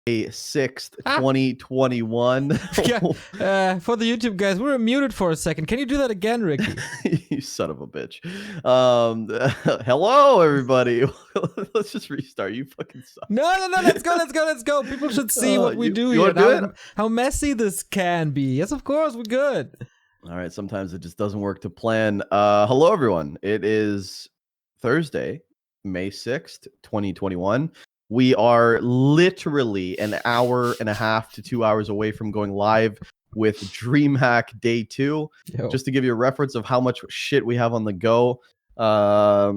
6th, 2021. Yeah, for the YouTube guys, we were muted for a second. Can you do that again, Ricky? You son of a bitch. Hello, everybody. Let's just restart. You fucking suck. No. Let's go. People should see what we do here. How messy this can be. Yes, of course, we're good. All right, sometimes it just doesn't work to plan. Hello, everyone. It is Thursday, May 6th, 2021. We are literally an hour and a half to 2 hours away from going live with Dreamhack Day 2. Yo. Just to give you a reference of how much shit we have on the go. But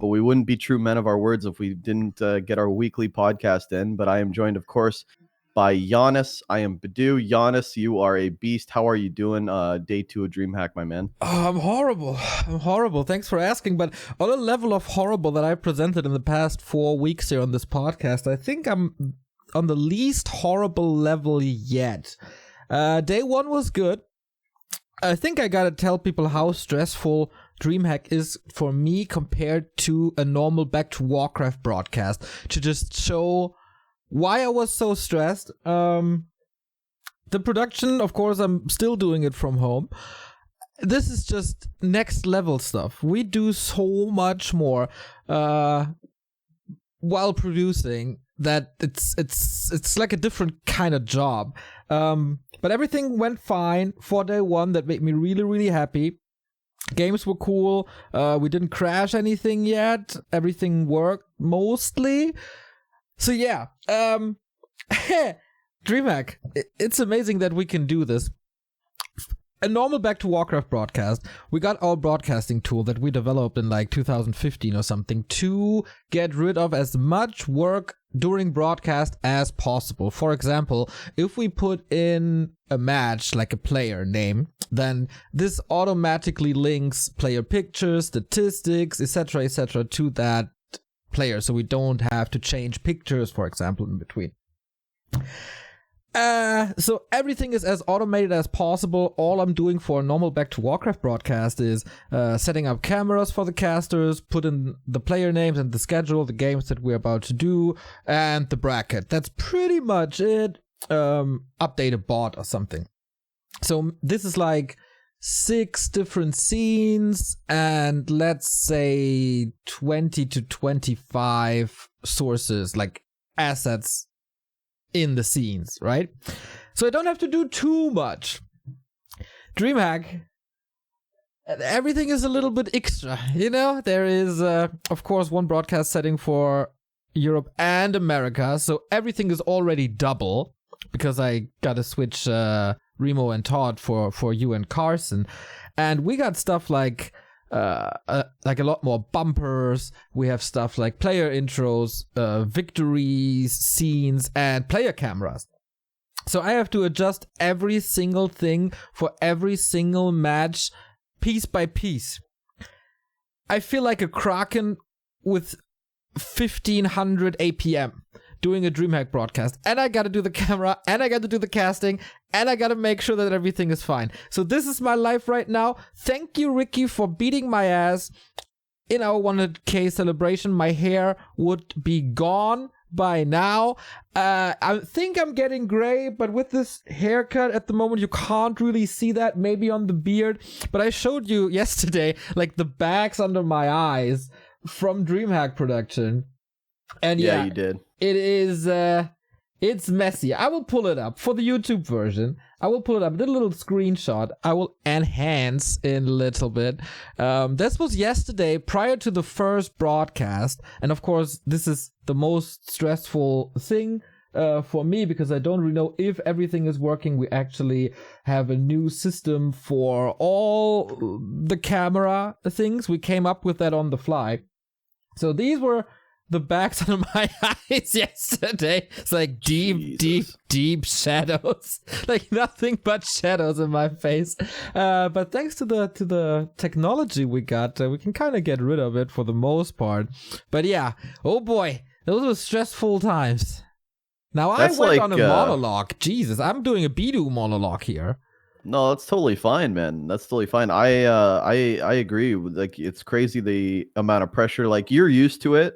we wouldn't be true men of our words if we didn't get our weekly podcast in. But I am joined, of course, by Giannis. I am Bidoux. Giannis, you are a beast. How are you doing? Day 2 of Dreamhack, my man. Oh, I'm horrible. Thanks for asking. But on a level of horrible that I presented in the past 4 weeks here on this podcast, I think I'm on the least horrible level yet. Day 1 was good. I think I gotta tell people how stressful Dreamhack is for me compared to a normal Back2Warcraft broadcast, to just show why I was so stressed. The production, of course, I'm still doing it from home. This is just next level stuff. We do so much more while producing that it's like a different kind of job. But everything went fine for day 1. That made me really, really happy. Games were cool. We didn't crash anything yet. Everything worked mostly. So yeah, Dreamhack, it's amazing that we can do this. A normal Back2Warcraft broadcast, we got our broadcasting tool that we developed in like 2015 or something to get rid of as much work during broadcast as possible. For example, if we put in a match, like a player name, then this automatically links player pictures, statistics, etc., to that player, so we don't have to change pictures, for example, in between. So everything is as automated as possible. All I'm doing for a normal Back2Warcraft broadcast is setting up cameras for the casters, put in the player names and the schedule, the games that we're about to do, and the bracket. That's pretty much it. Update a bot or something. So this is like 6 different scenes and let's say 20 to 25 sources, like assets in the scenes, right? So I don't have to do too much. Dreamhack, everything is a little bit extra, you know? There is, of course, one broadcast setting for Europe and America, so everything is already double because I gotta switch Remo and Todd for you and Carson, and we got stuff like a lot more bumpers. We have stuff like player intros, victories, scenes, and player cameras. So I have to adjust every single thing for every single match, piece by piece. I feel like a Kraken with 1500 APM. Doing a Dreamhack broadcast, and I gotta do the camera, and I gotta do the casting, and I gotta make sure that everything is fine. So this is my life right now. Thank you, Ricky, for beating my ass in our 100k celebration. My hair would be gone by now. I think I'm getting gray, but with this haircut at the moment, you can't really see that, maybe on the beard. But I showed you yesterday, like the bags under my eyes from Dreamhack production. And yeah, you did. It is, it's messy. I will pull it up for the YouTube version. I will pull it up, did a little screenshot. I will enhance in a little bit. This was yesterday prior to the first broadcast. And of course, this is the most stressful thing for me because I don't really know if everything is working. We actually have a new system for all the camera things. We came up with that on the fly. So these were the backs under my eyes yesterday. It's like deep shadows. Like nothing but shadows in my face. But thanks to the technology we got, we can kind of get rid of it for the most part. But yeah, oh boy, those were stressful times. Now I went on a monologue. Jesus, I'm doing a Bidoux monologue here. No, that's totally fine, man. That's totally fine. I agree. Like, it's crazy the amount of pressure. Like, you're used to it,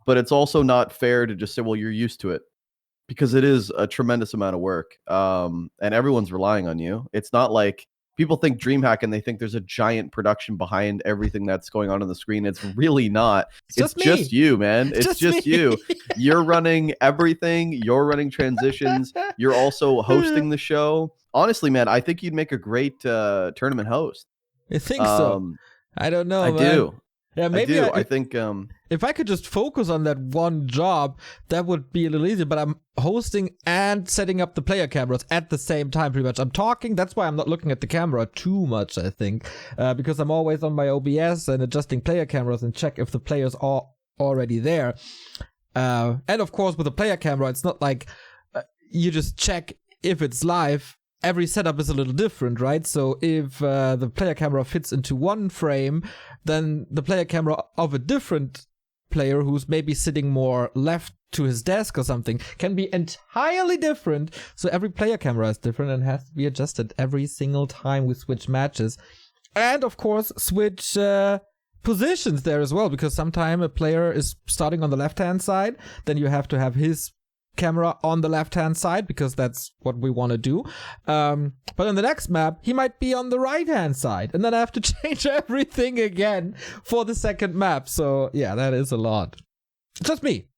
but it's also not fair to just say, well, you're used to it. because it is a tremendous amount of work. And everyone's relying on you. It's not like people think Dreamhack and they think there's a giant production behind everything that's going on the screen. It's really not. It's just you, man. It's just you. You're running everything. You're running transitions. You're also hosting the show. Honestly, man, I think you'd make a great tournament host. I think so. I don't know. I do. Yeah, maybe I think if I could just focus on that one job, that would be a little easier. But I'm hosting and setting up the player cameras at the same time, pretty much. I'm talking. That's why I'm not looking at the camera too much, I think, because I'm always on my OBS and adjusting player cameras and check if the players are already there. And of course, with a player camera, it's not like you just check if it's live. Every setup is a little different, right? So if the player camera fits into one frame, then the player camera of a different player who's maybe sitting more left to his desk or something can be entirely different. So every player camera is different and has to be adjusted every single time we switch matches. And of course, switch positions there as well, because sometimes a player is starting on the left-hand side, then you have to have his camera on the left-hand side because that's what we want to do. But on the next map, he might be on the right-hand side, and then I have to change everything again for the second map. So yeah, that is a lot. Just me.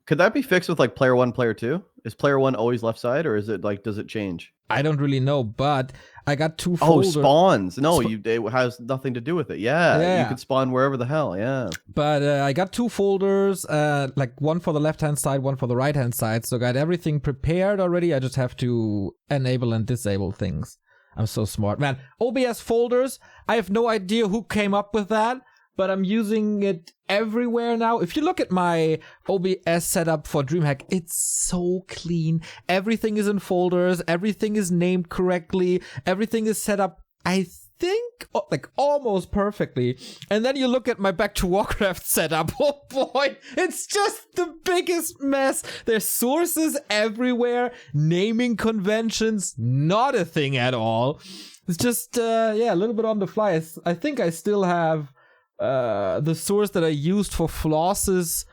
Could that be fixed with like player 1, player 2? Is player 1 always left side, or is it like, does it change? I don't really know, but I got 2 folders. Oh, spawns. No, it has nothing to do with it. Yeah, you could spawn wherever the hell. Yeah. But I got 2 folders, like one for the left-hand side, one for the right-hand side. So I got everything prepared already. I just have to enable and disable things. I'm so smart. Man, OBS folders, I have no idea who came up with that, but I'm using it everywhere now. If you look at my OBS setup for Dreamhack, it's so clean. Everything is in folders. Everything is named correctly. Everything is set up, I think, like almost perfectly. And then you look at my Back2Warcraft setup. Oh boy, it's just the biggest mess. There's sources everywhere. Naming conventions, not a thing at all. It's just, a little bit on the fly. I think I still have the source that I used for Floss's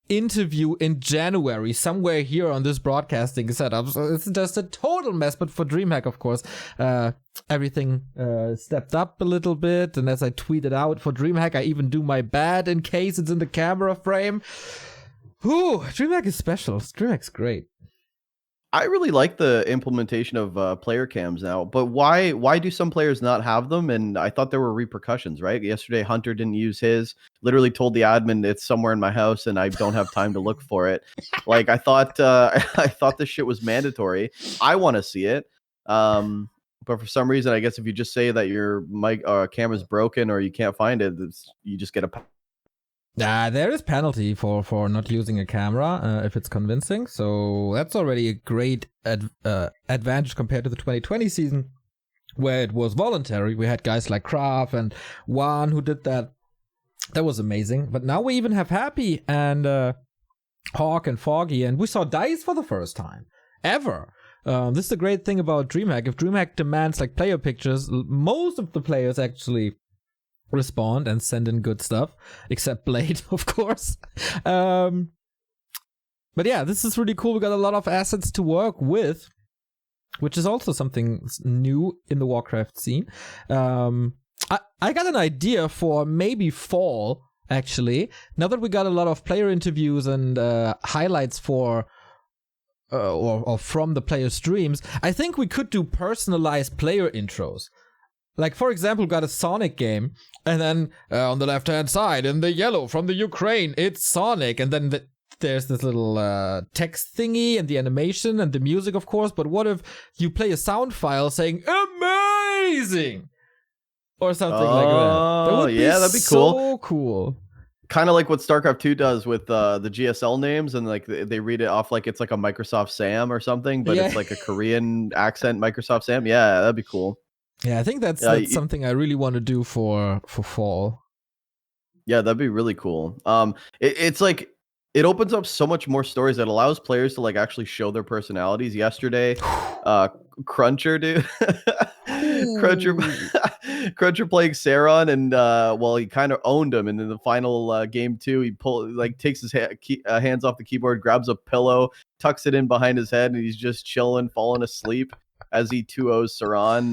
interview in January somewhere here on this broadcasting setup. So it's just a total mess. But for Dreamhack, of course, everything stepped up a little bit. And as I tweeted out for Dreamhack, I even do my bad in case it's in the camera frame. Whew, Dreamhack is special. Dreamhack's great. I really like the implementation of player cams now, but why do some players not have them? And I thought there were repercussions, right? Yesterday, Hunter didn't use his, literally told the admin it's somewhere in my house and I don't have time to look for it. Like I thought this shit was mandatory. I want to see it. But for some reason, I guess if you just say that your mic camera's broken or you can't find it, you just get a there is penalty for not using a camera if it's convincing. So that's already a great advantage compared to the 2020 season where it was voluntary. We had guys like Kraft and Juan who did that. That was amazing. But now we even have Happy and Hawk and Foggy, and we saw Dice for the first time ever. This is the great thing about Dreamhack. If Dreamhack demands like player pictures, most of the players actually respond and send in good stuff, except Blade, of course. But yeah, this is really cool. We got a lot of assets to work with, which is also something new in the Warcraft scene. I got an idea for maybe fall, actually. Now that we got a lot of player interviews and highlights for or from the player streams, I think we could do personalized player intros. Like, for example, got a Sonic game, and then on the left-hand side, in the yellow from the Ukraine, it's Sonic. And then there's this little text thingy and the animation and the music, of course. But what if you play a sound file saying, amazing! Or something like that. That would be that'd be so cool. Kind of like what StarCraft 2 does with the GSL names, and like they read it off like it's like a Microsoft Sam or something, but it's like a Korean accent Microsoft Sam. Yeah, that'd be cool. Yeah, I think that's something I really want to do for fall. Yeah, that'd be really cool. It's like it opens up so much more stories that allows players to like actually show their personalities. Yesterday, Cruncher, dude. Cruncher playing Saron, and he kind of owned him. And in the final game 2, he takes his hands off the keyboard, grabs a pillow, tucks it in behind his head, and he's just chilling, falling asleep as he 2-0s Saron.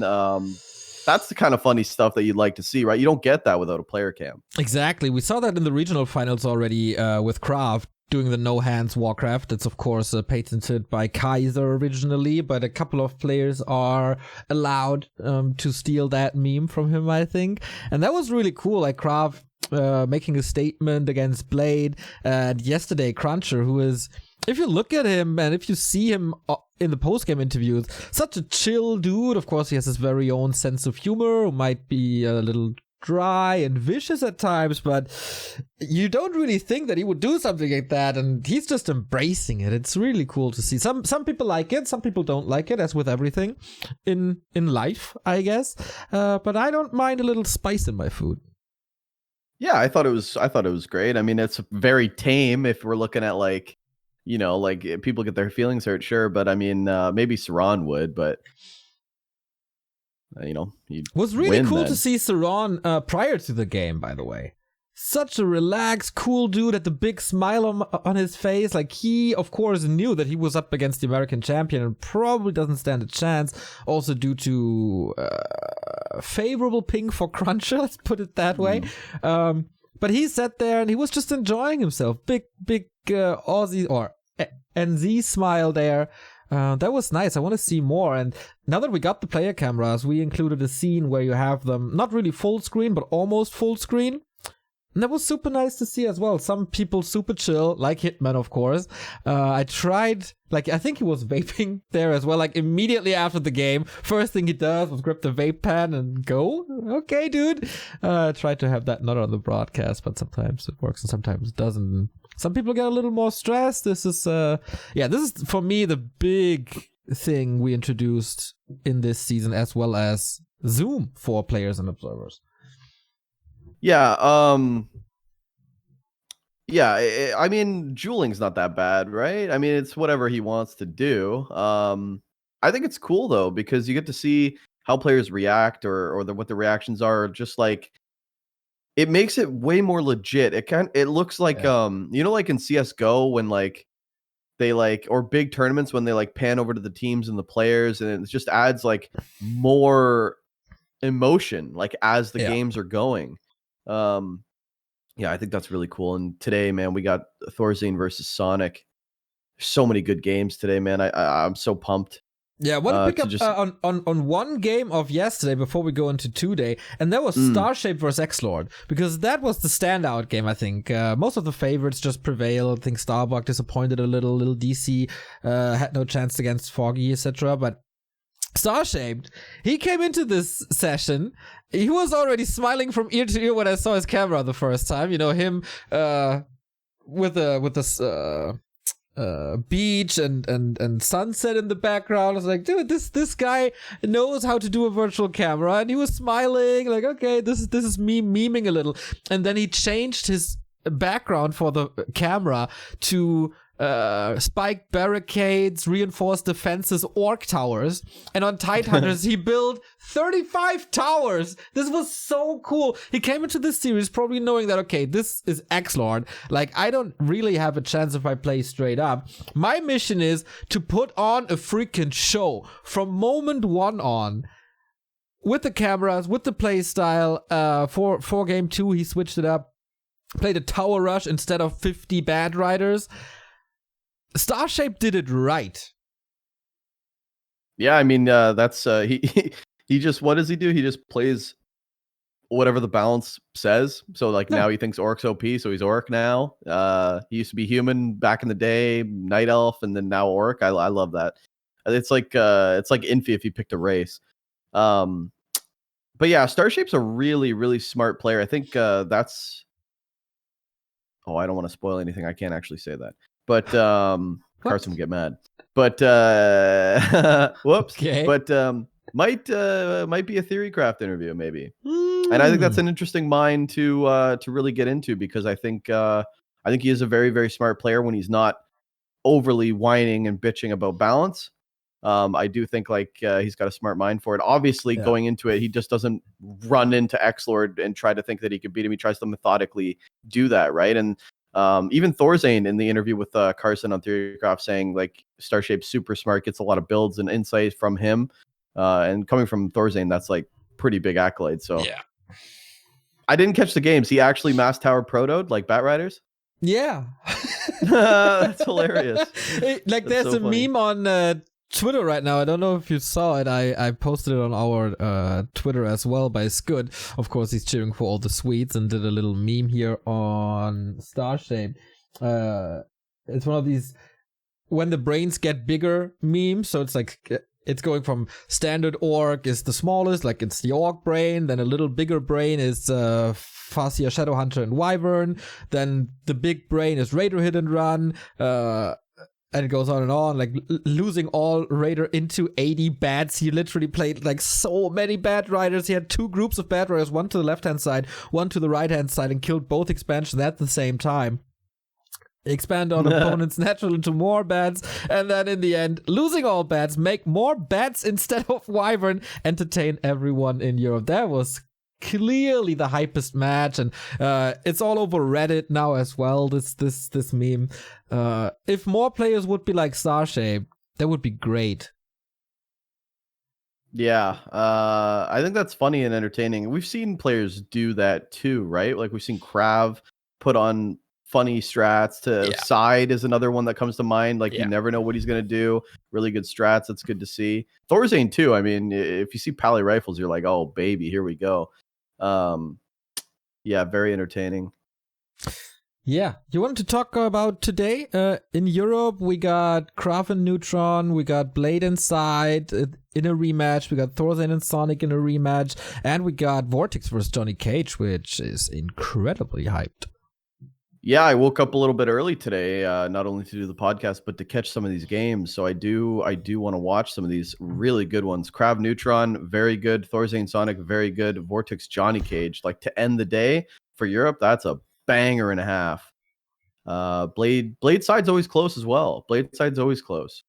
That's the kind of funny stuff that you'd like to see, right? You don't get that without a player cam. Exactly. We saw that in the regional finals already with Kraft doing the no hands Warcraft. It's of course patented by Kaiser originally, but a couple of players are allowed to steal that meme from him, I think. And that was really cool. Like Kraft making a statement against Blade. And yesterday, Cruncher, who is, if you look at him and if you see him in the post-game interviews, such a chill dude. Of course, he has his very own sense of humor, who might be a little dry and vicious at times, but you don't really think that he would do something like that, and he's just embracing it. It's really cool to see. Some people like it, some people don't like it, as with everything in life, I guess. But I don't mind a little spice in my food. Yeah, I thought it was great. I mean, it's very tame if we're looking at like people get their feelings hurt, sure, but I mean, maybe Saron would, but it was really cool to see Saron prior to the game, by the way. Such a relaxed, cool dude, at the big smile on his face. Like, he, of course, knew that he was up against the American champion and probably doesn't stand a chance, also due to favorable ping for Cruncher, let's put it that way. But he sat there and he was just enjoying himself. Big Aussie or NZ smile there. That was nice. I want to see more. And now that we got the player cameras, we included a scene where you have them not really full screen, but almost full screen. And that was super nice to see as well. Some people super chill, like Hitman, of course. I tried, I think he was vaping there as well. Like, immediately after the game, first thing he does was grab the vape pen and go. Okay, dude. Tried to have that not on the broadcast, but sometimes it works and sometimes it doesn't. Some people get a little more stressed. This is for me the big thing we introduced in this season, as well as Zoom for players and observers. Yeah, I mean, dueling's not that bad, right? I mean, it's whatever he wants to do. I think it's cool though, because you get to see how players react or what the reactions are. Just like, it makes it way more legit. It looks like like in CS:GO when they or big tournaments when they pan over to the teams and the players, and it just adds more emotion as the games are going. I think that's really cool. And today, man, we got Thorzine versus Sonic. So many good games today, man. I'm so pumped. Yeah, I want to pick up on one game of yesterday before we go into today, and that was Starshape versus X-Lord, because that was the standout game, I think. Most of the favorites just prevailed. I think Starbuck disappointed a little DC had no chance against Foggy, etc. But Starshaped, he came into this session, he was already smiling from ear to ear when I saw his camera the first time. Him with this beach and sunset in the background. I was like, dude, this guy knows how to do a virtual camera, and he was smiling like, okay, this is me memeing a little. And then he changed his background for the camera to spiked barricades, reinforced defenses, orc towers, and on Tidehunters he built 35 towers. This was so cool. He came into this series probably knowing that, okay, this is X-Lord. I don't really have a chance if I play straight up. My mission is to put on a freaking show from moment one on. With the cameras, with the play style. For game 2 he switched it up, played a tower rush instead of 50 band riders. Starshape did it right. Yeah, I mean, that's he just, what does he do? He just plays whatever the balance says. So now he thinks Orc's OP, so he's Orc now. He used to be human back in the day, Night Elf, and then now Orc. I love that. It's like Infi if he picked a race. But yeah, Starshape's a really, really smart player. I think that's. Oh, I don't want to spoil anything. I can't actually say that. But Carson would get mad. But whoops. Okay. But might be a Theorycraft interview maybe. And I think that's an interesting mind to really get into, because I think he is a very, very smart player when he's not overly whining and bitching about balance. I do think like he's got a smart mind for it. Obviously, going into it, he just doesn't run into X-Lord and try to think that he could beat him. He tries to methodically do that, right? And even Thorzane in the interview with Carson on Theorycraft saying like Starshape's super smart, gets a lot of builds and insights from him. And coming from Thorzane, that's like pretty big accolade. So yeah. I didn't catch the games. He actually Mass Tower protoed like Bat Riders. Yeah. That's hilarious. Like That's there's so a funny. meme on Twitter right now. I don't know if you saw it. I posted it on our Twitter as well by Scud. Of course, he's cheering for all the Swedes and did a little meme here on Starshape. It's one of these when the brains get bigger memes. So it's like it's going from standard orc is the smallest, like it's the orc brain. Then a little bigger brain is Farseer, Shadowhunter, and Wyvern. Then the big brain is Raider Hit and Run. And it goes on, like losing all Raider into 80 bats. He literally played like so many Bat Riders. He had two groups of Bat Riders, one to the left-hand side, one to the right-hand side, and killed both expansions at the same time. Expand on opponents natural into more bats, and then in the end, losing all bats, make more bats instead of Wyvern, entertain everyone in Europe. That was clearly the hypest match, and it's all over Reddit now as well, this meme. If more players would be like Starshape, that would be great. Yeah, I think that's funny and entertaining. We've seen players do that too, right? Like we've seen Krav put on funny strats. Side is another one that comes to mind. Like you never know what he's gonna do. Really good strats. That's good to see. Thorzane too. I mean, if you see Pally Rifles, you're like, oh baby, here we go. Yeah, very entertaining. Yeah, you wanted to talk about today? In Europe, we got Krav and Neutron, we got Blade and Side in a rematch, we got Thorzane and Sonic in a rematch, and we got Vortex versus Johnny Cage, which is incredibly hyped. Yeah, I woke up a little bit early today, not only to do the podcast, but to catch some of these games. So I do want to watch some of these really good ones. Krav Neutron, very good. Thorzane Sonic, very good. Vortex Johnny Cage, like to end the day for Europe, that's a banger and a half. Blade Side's always close as well. Blade Side's always close.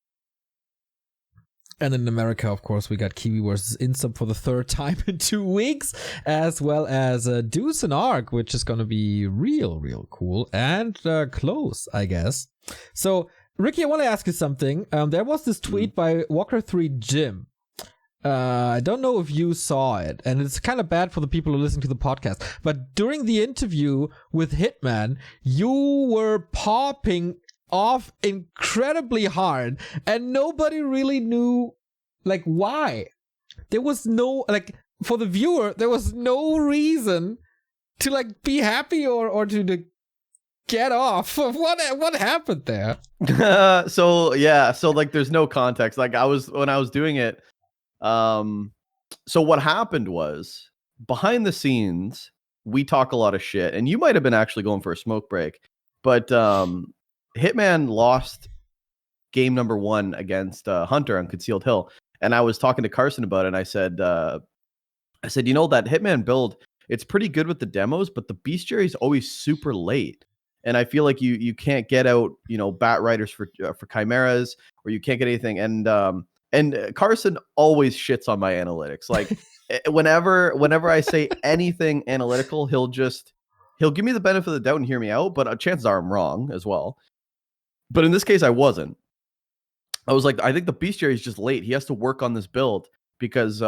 And in America, of course, we got Kiwi versus Insub for the third time in 2 weeks, as well as Deuce and Arc, which is going to be real cool and close, I guess. So, Ricky, I want to ask you something. There was this tweet by Warcraft 3 Jim. I don't know if you saw it, and it's kind of bad for the people who listen to the podcast, but during the interview with Hitman, you were popping off incredibly hard, and nobody really knew like why. There was no, like, for the viewer, there was no reason to like be happy or to get off. What happened there? So like there's no context. Like when I was doing it, so what happened was behind the scenes we talk a lot of shit, and you might have been actually going for a smoke break, but Hitman lost game number 1 against Hunter on Concealed Hill, and I was talking to Carson about it, and I said, you know, that Hitman build, it's pretty good with the demos, but the Bestiary is always super late, and I feel like you can't get out, you know, Bat Riders for Chimeras, or you can't get anything, and Carson always shits on my analytics. Like whenever I say anything analytical, he'll give me the benefit of the doubt and hear me out, but chances are I'm wrong as well. But in this case, I wasn't. I was like, I think the Bestiary is just late. He has to work on this build because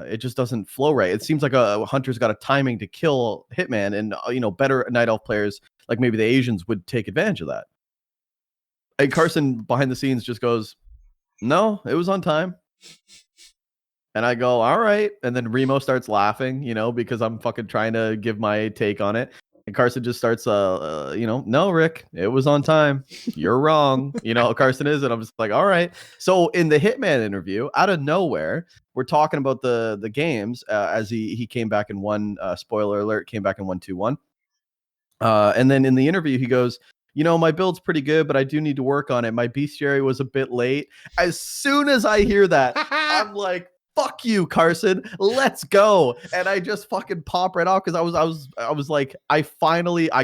it just doesn't flow right. It seems like a Hunter's got a timing to kill Hitman, and you know, better Night Elf players, like maybe the Asians, would take advantage of that. And Carson behind the scenes just goes, no, it was on time. And I go, all right. And then Remo starts laughing, you know, because I'm fucking trying to give my take on it. And Carson just starts, you know, no, Rick, it was on time. You're wrong. You know how Carson is. And I'm just like, all right. So in the Hitman interview, out of nowhere, we're talking about the games as he came back and won. Spoiler alert, came back and won 2-1. And then in the interview, he goes, you know, my build's pretty good, but I do need to work on it. My Bestiary was a bit late. As soon as I hear that, I'm like, fuck you, Carson. Let's go. And I just fucking pop right off because I was like, I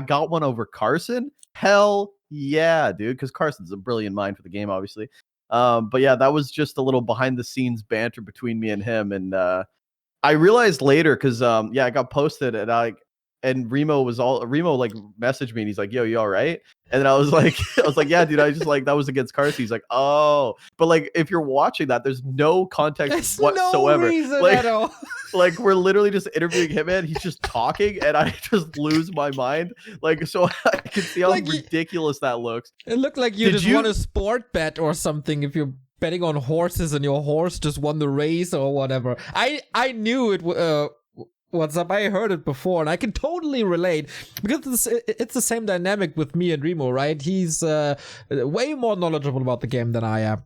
got one over Carson. Hell yeah, dude. Because Carson's a brilliant mind for the game, obviously. But yeah, that was just a little behind the scenes banter between me and him. And I realized later because yeah, I got posted and Remo like messaged me and he's like, "Yo, you all right?" And then I was like, "Yeah, dude, I just like that was against Carsey." He's like, "Oh," but like if you're watching that, there's no context There's whatsoever. no reason like, at all. like we're literally just interviewing him and he's just talking and I just lose my mind. Like, so I can see how ridiculous that looks. It looked like you won a sport bet or something if you're betting on horses and your horse just won the race or whatever. I knew it what's up. I heard it before and I can totally relate because it's the same dynamic with me and Remo, right? He's way more knowledgeable about the game than I am.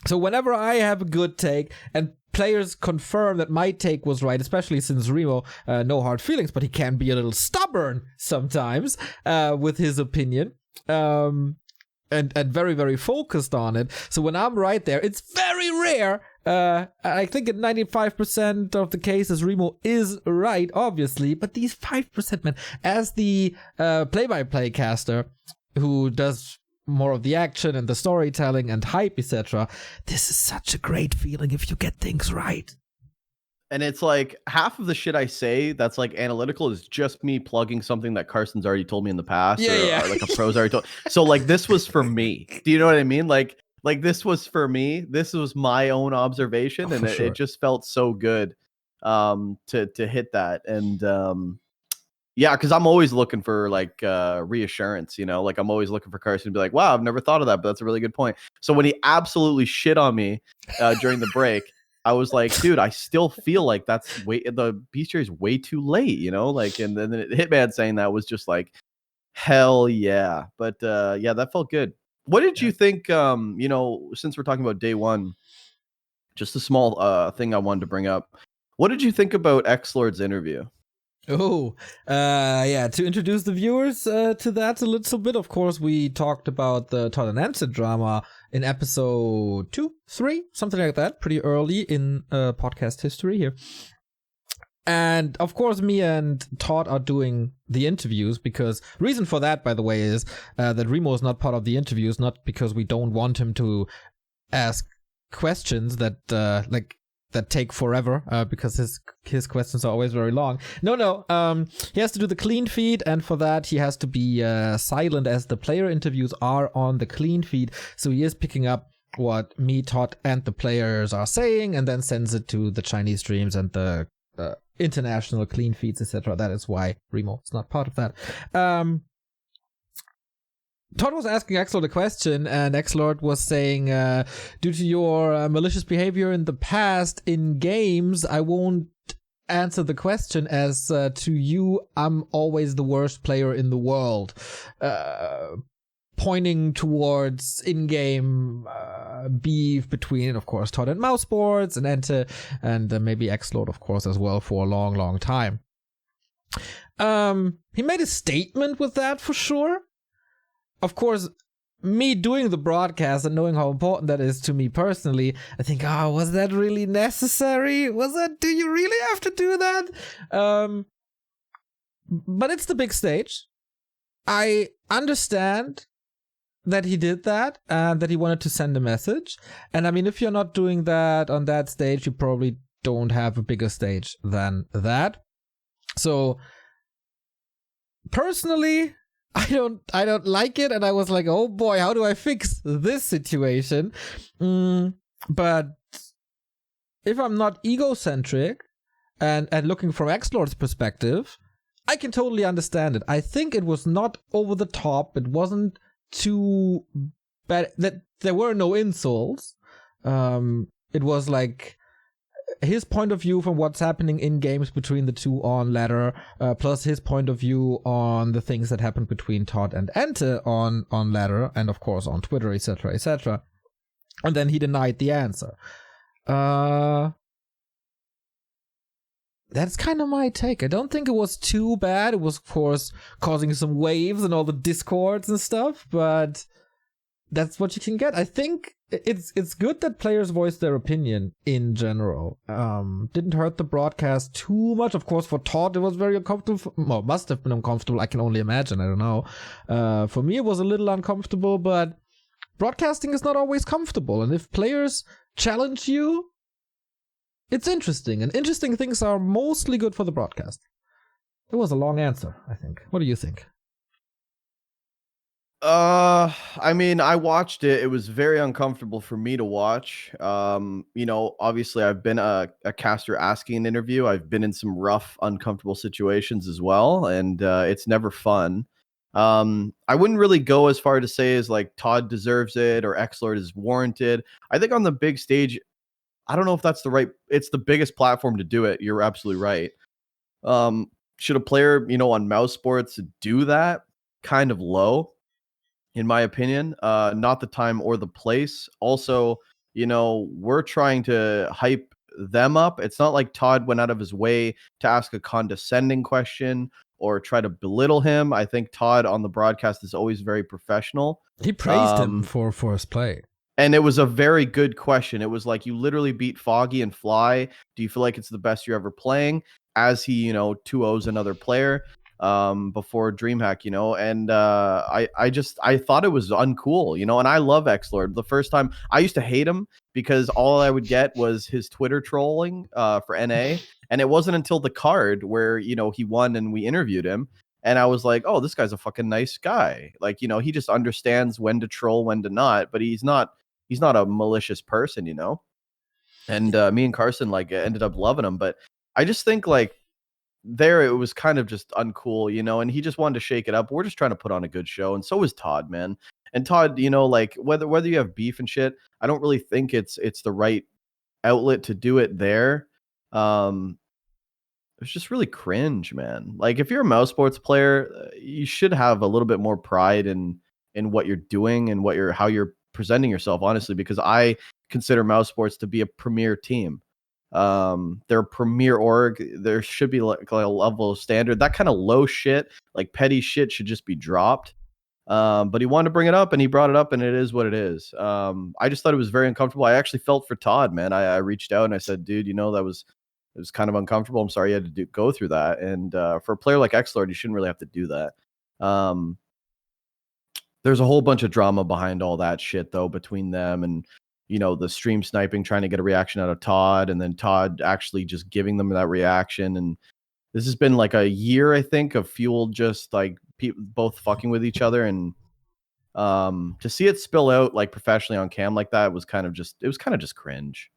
So whenever I have a good take and players confirm that my take was right, especially since Remo, no hard feelings, but he can be a little stubborn sometimes with his opinion. And very, very focused on it. So when I'm right there, it's very rare. I think in 95% of the cases, Remo is right, obviously. But these 5%, man, as the play-by-play caster who does more of the action and the storytelling and hype, etc., this is such a great feeling if you get things right. And it's like half of the shit I say that's like analytical is just me plugging something that Carson's already told me in the past, or like a pro's already told. So like this was for me. Do you know what I mean? Like this was for me. This was my own observation, and it just felt so good to hit that. And yeah, because I'm always looking for like reassurance, you know, like I'm always looking for Carson to be like, wow, I've never thought of that, but that's a really good point. So when he absolutely shit on me during the break, I was like, dude, I still feel like the bestiary is way too late, you know, like, and then Hitman saying that was just like, hell yeah. But yeah, that felt good. What did you think? You know, since we're talking about day one, just a small thing I wanted to bring up. What did you think about X-Lord's interview? Oh, yeah, to introduce the viewers to that a little bit, of course, we talked about the Todd and Ante drama in episode 2, 3, something like that, pretty early in podcast history here. And of course, me and Todd are doing the interviews because reason for that, by the way, is that Remo is not part of the interviews, not because we don't want him to ask questions that that take forever because his questions are always very long. No. He has to do the clean feed, and for that he has to be silent as the player interviews are on the clean feed. So he is picking up what me, Todd, and the players are saying, and then sends it to the Chinese streams and the international clean feeds, etc. That is why Remo is not part of that. Todd was asking X-Lord a question, and X-Lord was saying, due to your malicious behavior in the past in games, I won't answer the question as to you, I'm always the worst player in the world. Pointing towards in-game beef between, of course, Todd and Mouseboards and Ante, and maybe X-Lord, of course, as well for a long, long time. He made a statement with that for sure. Of course, me doing the broadcast and knowing how important that is to me personally, I think, was that really necessary? Do you really have to do that? But it's the big stage. I understand that he did that and that he wanted to send a message. And I mean, if you're not doing that on that stage, you probably don't have a bigger stage than that. So, personally, I don't like it, and I was like, oh boy, how do I fix this situation? But if I'm not egocentric and looking from X-Lord's perspective, I can totally understand it. I think it was not over the top. It wasn't too bad. That there were no insults. It was like his point of view from what's happening in games between the two on ladder, plus his point of view on the things that happened between Todd and Ante on ladder, and of course on Twitter, etc., etc. And then he denied the answer. That's kind of my take. I don't think it was too bad. It was, of course, causing some waves and all the discords and stuff, but that's what you can get. I think it's good that players voice their opinion in general. Didn't hurt the broadcast too much. Of course, for Todd, it was very uncomfortable. Well, must have been uncomfortable. I can only imagine. I don't know. For me, it was a little uncomfortable, but broadcasting is not always comfortable, and if players challenge you, it's interesting, and interesting things are mostly good for the broadcast. It was a long answer, I think. What do you think? I mean, I watched it. It was very uncomfortable for me to watch. Obviously I've been a caster asking an interview. I've been in some rough, uncomfortable situations as well, and it's never fun. I wouldn't really go as far to say as like Todd deserves it or Xlord is warranted. I think on the big stage, I don't know if that's it's the biggest platform to do it. You're absolutely right. Should a player, on mouse sports do that? Kind of low, in my opinion. Not the time or the place. Also, we're trying to hype them up. It's not like Todd went out of his way to ask a condescending question or try to belittle him. I think Todd on the broadcast is always very professional. He praised him for his play. And it was a very good question. It was like, you literally beat Foggy and Fly. Do you feel like it's the best you're ever playing? As he, 2-0s another player before Dreamhack, and I thought it was uncool, and I love Xlord. The first time I used to hate him because all I would get was his Twitter trolling for NA. And it wasn't until the card where, he won and we interviewed him. And I was like, oh, this guy's a fucking nice guy. Like, he just understands when to troll, when to not, but he's not a malicious person, And me and Carson ended up loving him. But I just think there it was kind of just uncool, and he just wanted to shake it up. We're just trying to put on a good show, and so is Todd, man. And Todd, whether you have beef and shit, I don't really think it's the right outlet to do it there. It's just really cringe, man. Like, if you're a mouse sports player, you should have a little bit more pride in what you're doing and how you're presenting yourself, honestly, because I consider mouse sports to be a premier team. They're a premier org. There should be like a level of standard. That kind of low shit, like petty shit, should just be dropped. But he wanted to bring it up, and he brought it up, and it is what it is. I just thought it was very uncomfortable. I actually felt for Todd, man. I reached out and I said, dude, it was kind of uncomfortable. I'm sorry you had to go through that. And for a player like Xlord, you shouldn't really have to do that. There's a whole bunch of drama behind all that shit, though, between them and, the stream sniping, trying to get a reaction out of Todd, and then Todd actually just giving them that reaction. And this has been like a year, I think, of Fuel just like both fucking with each other. And to see it spill out like professionally on cam like that was kind of just cringe.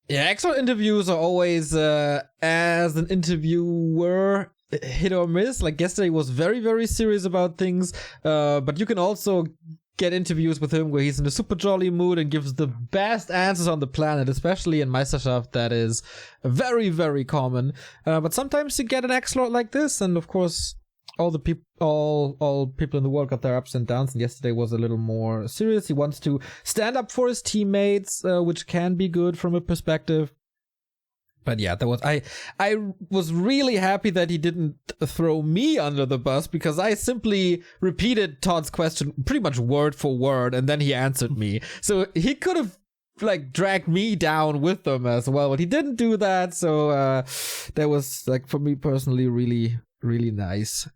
Yeah, Xlord interviews are always, as an interviewer, hit or miss. Like, yesterday was very, very serious about things, but you can also get interviews with him where he's in a super jolly mood and gives the best answers on the planet, especially in Meisterschaft. That is very, very common. But sometimes you get an Xlord like this, and of course, all people in the world got their ups and downs, and yesterday was a little more serious. He wants to stand up for his teammates, which can be good from a perspective. But yeah, I was really happy that he didn't throw me under the bus, because I simply repeated Todd's question pretty much word for word, and then he answered me. So he could have dragged me down with them as well, but he didn't do that. So that was, for me personally, really, really nice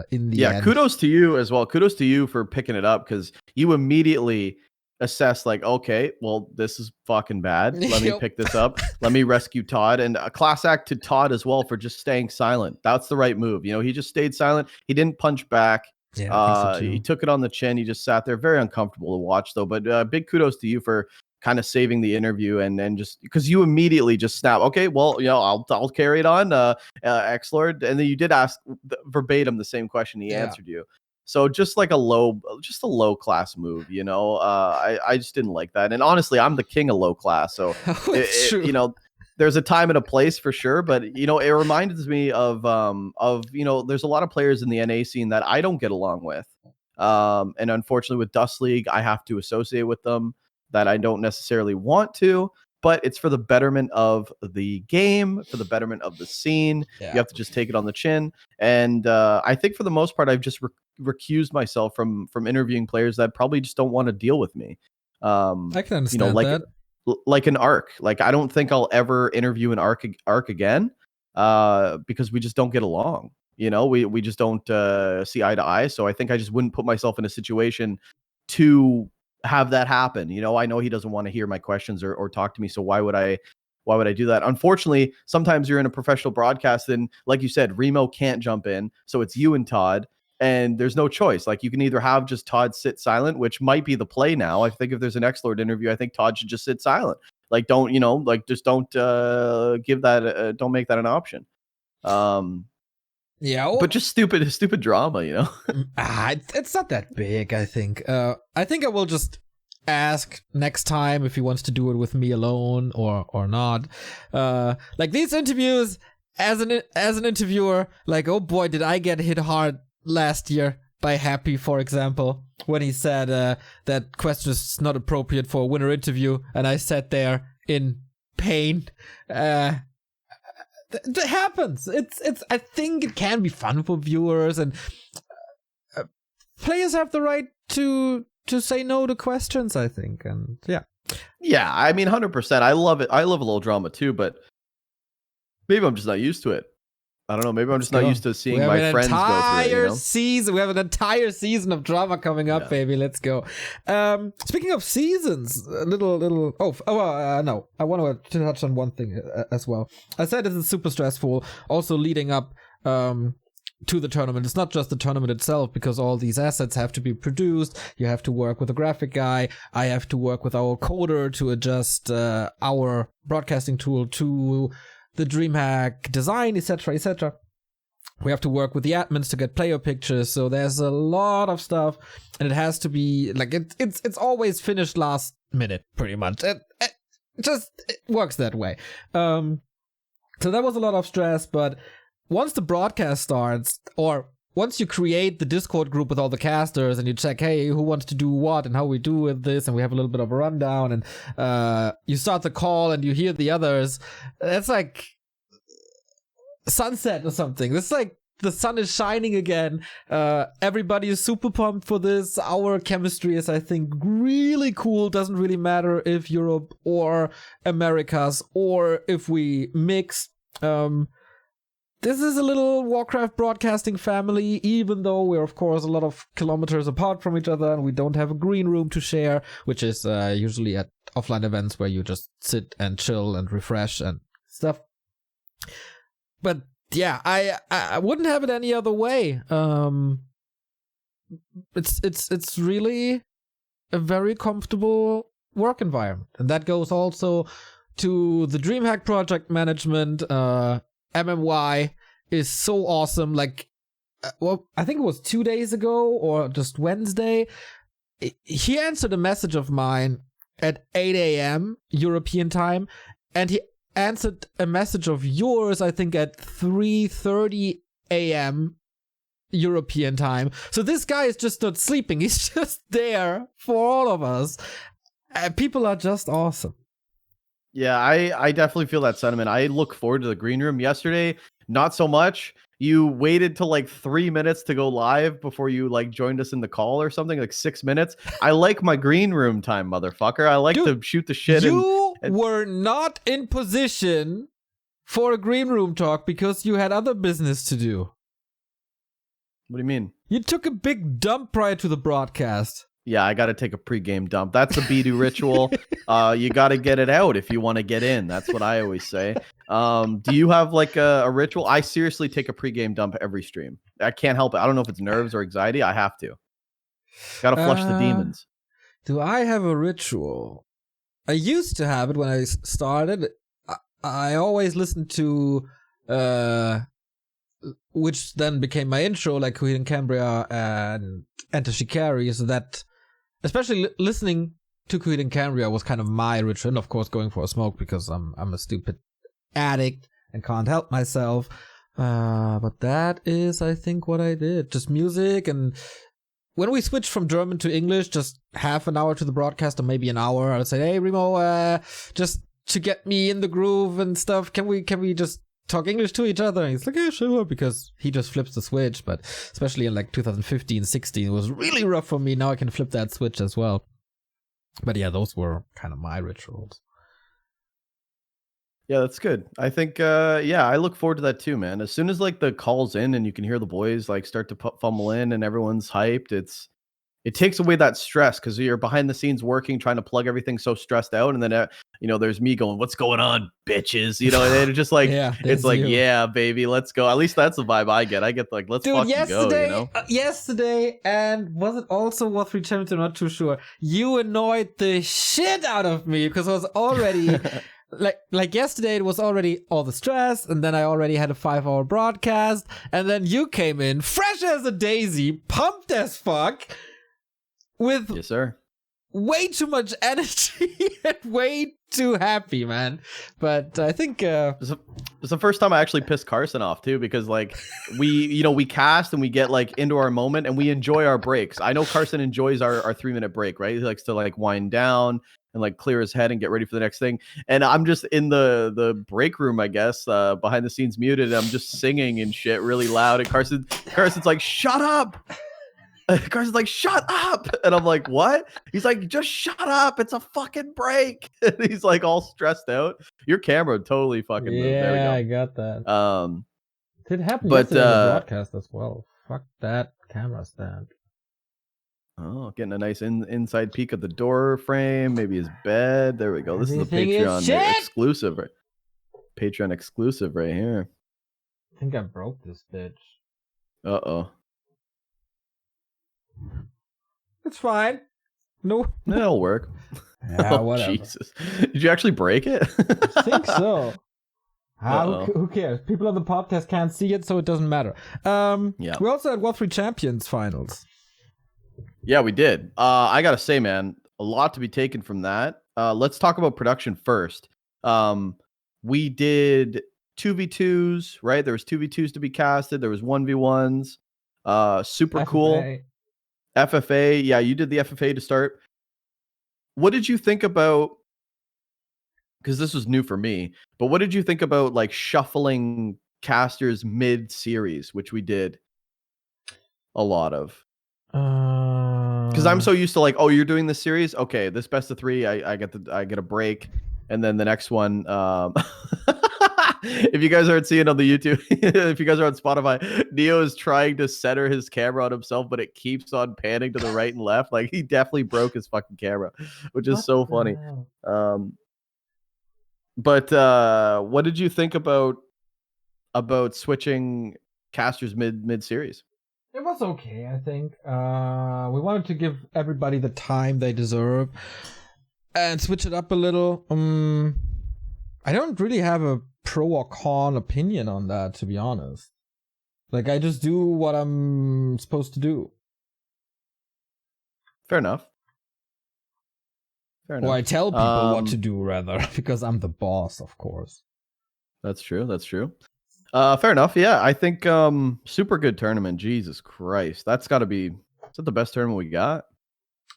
in the end. Yeah, kudos to you as well. Kudos to you for picking it up, because you immediately assess okay, well, this is fucking bad. Let me pick this up. Let me rescue Todd. And a class act to Todd as well for just staying silent. That's the right move. He just stayed silent. He didn't punch back. Yeah, I think so too. He took it on the chin. He just sat there. Very uncomfortable to watch, though. But big kudos to you for kind of saving the interview, and just because you immediately just snap. Okay, well, I'll carry it on, Xlord. And then you did ask verbatim the same question. He answered you. So just a low class move, I just didn't like that. And honestly, I'm the king of low class. So, true. There's a time and a place for sure. But, it reminds me of there's a lot of players in the NA scene that I don't get along with. And unfortunately with Dust League, I have to associate with them that I don't necessarily want to. But it's for the betterment of the game, for the betterment of the scene. Yeah. You have to just take it on the chin. And I think for the most part, I've just recused myself from interviewing players that probably just don't want to deal with me. I can understand that. Like an ARC. I don't think I'll ever interview an ARC again because we just don't get along. We just don't see eye to eye. So I think I just wouldn't put myself in a situation to have that happen. You know, I know he doesn't want to hear my questions or talk to me. So why would I do that? Unfortunately, sometimes you're in a professional broadcast and like you said, Remo can't jump in. So it's you and Todd. And there's no choice. Like you can either have just Todd sit silent, which might be the play now. I think if there's an X-Lord interview, I think Todd should just sit silent. Like don't, you know, like just don't give that, don't make that an option. Yeah, but just stupid drama, you know. It's not that big. I think I will just ask next time if he wants to do it with me alone or not. Like these interviews, as an interviewer, like oh boy, did I get hit hard last year by Happy, for example, when he said that question is not appropriate for a winner interview, and I sat there in pain. That happens. It's. I think it can be fun for viewers, and players have the right to say no to questions, I think, and yeah. I mean, 100%. I love it. I love a little drama too, but maybe I'm just not used to it. I don't know. Maybe I'm just not used to seeing my friends go through it, you know? Season. We have an entire season of drama coming up, baby. Let's go. Speaking of seasons, no. I want to touch on one thing as well. I said this is super stressful. Also leading up to the tournament. It's not just the tournament itself, because all these assets have to be produced. You have to work with a graphic guy. I have to work with our coder to adjust our broadcasting tool to the Dreamhack design, etc., etc. We have to work with the admins to get player pictures, so there's a lot of stuff, and it has to be like it's always finished last minute, pretty much. It works that way. So that was a lot of stress, but once the broadcast starts, or once you create the Discord group with all the casters and you check, hey, who wants to do what and how we do with this, and we have a little bit of a rundown, and you start the call and you hear the others, that's like sunset or something. It's like the sun is shining again. Everybody is super pumped for this. Our chemistry is, I think, really cool. Doesn't really matter if Europe or Americas or if we mix. This is a little Warcraft broadcasting family, even though we're, of course, a lot of kilometers apart from each other and we don't have a green room to share, which is usually at offline events where you just sit and chill and refresh and stuff. But yeah, I wouldn't have it any other way. It's really a very comfortable work environment, and that goes also to the Dreamhack project management. MMY is so awesome. Like, I think it was 2 days ago or just Wednesday. He answered a message of mine at 8 a.m. European time, and he answered a message of yours, I think, at 3:30 a.m. European time. So this guy is just not sleeping. He's just there for all of us. People are just awesome. Yeah, I definitely feel that sentiment. I look forward to the green room. Yesterday, not so much. You waited till like 3 minutes to go live before you like joined us in the call or something, like 6 minutes. I like my green room time, motherfucker. I like to shoot the shit. You were not in position for a green room talk because you had other business to do. What do you mean? You took a big dump prior to the broadcast. Yeah, I got to take a pregame dump. That's a Bidoux ritual. You got to get it out if you want to get in. That's what I always say. Do you have like a ritual? I seriously take a pregame dump every stream. I can't help it. I don't know if it's nerves or anxiety. I have to. Got to flush the demons. Do I have a ritual? I used to have it when I started. I always listened to, which then became my intro, like Coheed and Cambria and Enter Shikari, so that, especially listening to Coheed and Cambria was kind of my ritual, and of course going for a smoke because I'm a stupid addict and can't help myself. But that is, I think, what I did. Just music, and when we switched from German to English, just half an hour to the broadcast or maybe an hour, I would say, hey, Remo, just to get me in the groove and stuff, can we just talk English to each other? And he's like, yeah, sure, because he just flips the switch. But especially in like 2015, 16, it was really rough for me. Now I can flip that switch as well. But yeah, those were kind of my rituals. Yeah, that's good. I think, I look forward to that too, man. As soon as like the call's in and you can hear the boys like start to fumble in and everyone's hyped, it's it takes away that stress because you're behind the scenes working, trying to plug everything so stressed out. And then, there's me going, what's going on, bitches? And it's just like, it's like, yeah, baby, let's go. At least that's the vibe I get. I get like, let's fucking go, Yesterday, and was it also W3Champions? I'm not too sure. You annoyed the shit out of me because I was already... like yesterday it was already all the stress, and then I already had a 5-hour broadcast, and then you came in fresh as a daisy, pumped as fuck, with yes sir, way too much energy and way too happy, man. But I think it's the first time I actually pissed Carson off too, because like we cast and we get like into our moment and we enjoy our breaks. I know Carson enjoys our 3-minute break, right? He likes to like wind down and like clear his head and get ready for the next thing. And I'm just in the break room, I guess, behind the scenes muted. I'm just singing and shit really loud. And Carson's like, shut up. Carson's like, shut up. And I'm like, what? He's like, just shut up. It's a fucking break. And he's like all stressed out. Your camera totally fucking moved. There we go. I got that. It happened but yesterday in the broadcast as well. Fuck that camera stand. Oh, getting a nice inside peek of the door frame, maybe his bed. There we go. This is a Patreon exclusive, right? Patreon exclusive right here. I think I broke this bitch. Uh-oh. It's fine. No. It'll work. Yeah, whatever. Jesus. Did you actually break it? I think so. Who cares? People on the podcast can't see it, so it doesn't matter. Yeah. We also had W3Champions finals. Yeah, we did. I gotta say, man, a lot to be taken from that. Let's talk about production first. We did 2v2s, right? There was 2v2s to be casted. There was 1v1s. Super FFA. Cool. FFA. Yeah, you did the FFA to start. What did you think about, because this was new for me, but what did you think about like shuffling casters mid-series, which we did a lot of? Because I'm so used to like, oh, you're doing this series, okay, this best of 3, I get a break, and then the next one. If you guys aren't seeing on the YouTube, if you guys are on Spotify, Neo is trying to center his camera on himself, but it keeps on panning to the right and left. Like he definitely broke his fucking camera, which is so funny. But what did you think about switching casters mid series? It was okay, I think. We wanted to give everybody the time they deserve and switch it up a little. I don't really have a pro or con opinion on that, to be honest. Like, I just do what I'm supposed to do. Fair enough. Or I tell people what to do, rather, because I'm the boss, of course. That's true. Fair enough. Yeah, I think super good tournament. Jesus Christ. That's got to be... Is that the best tournament we got?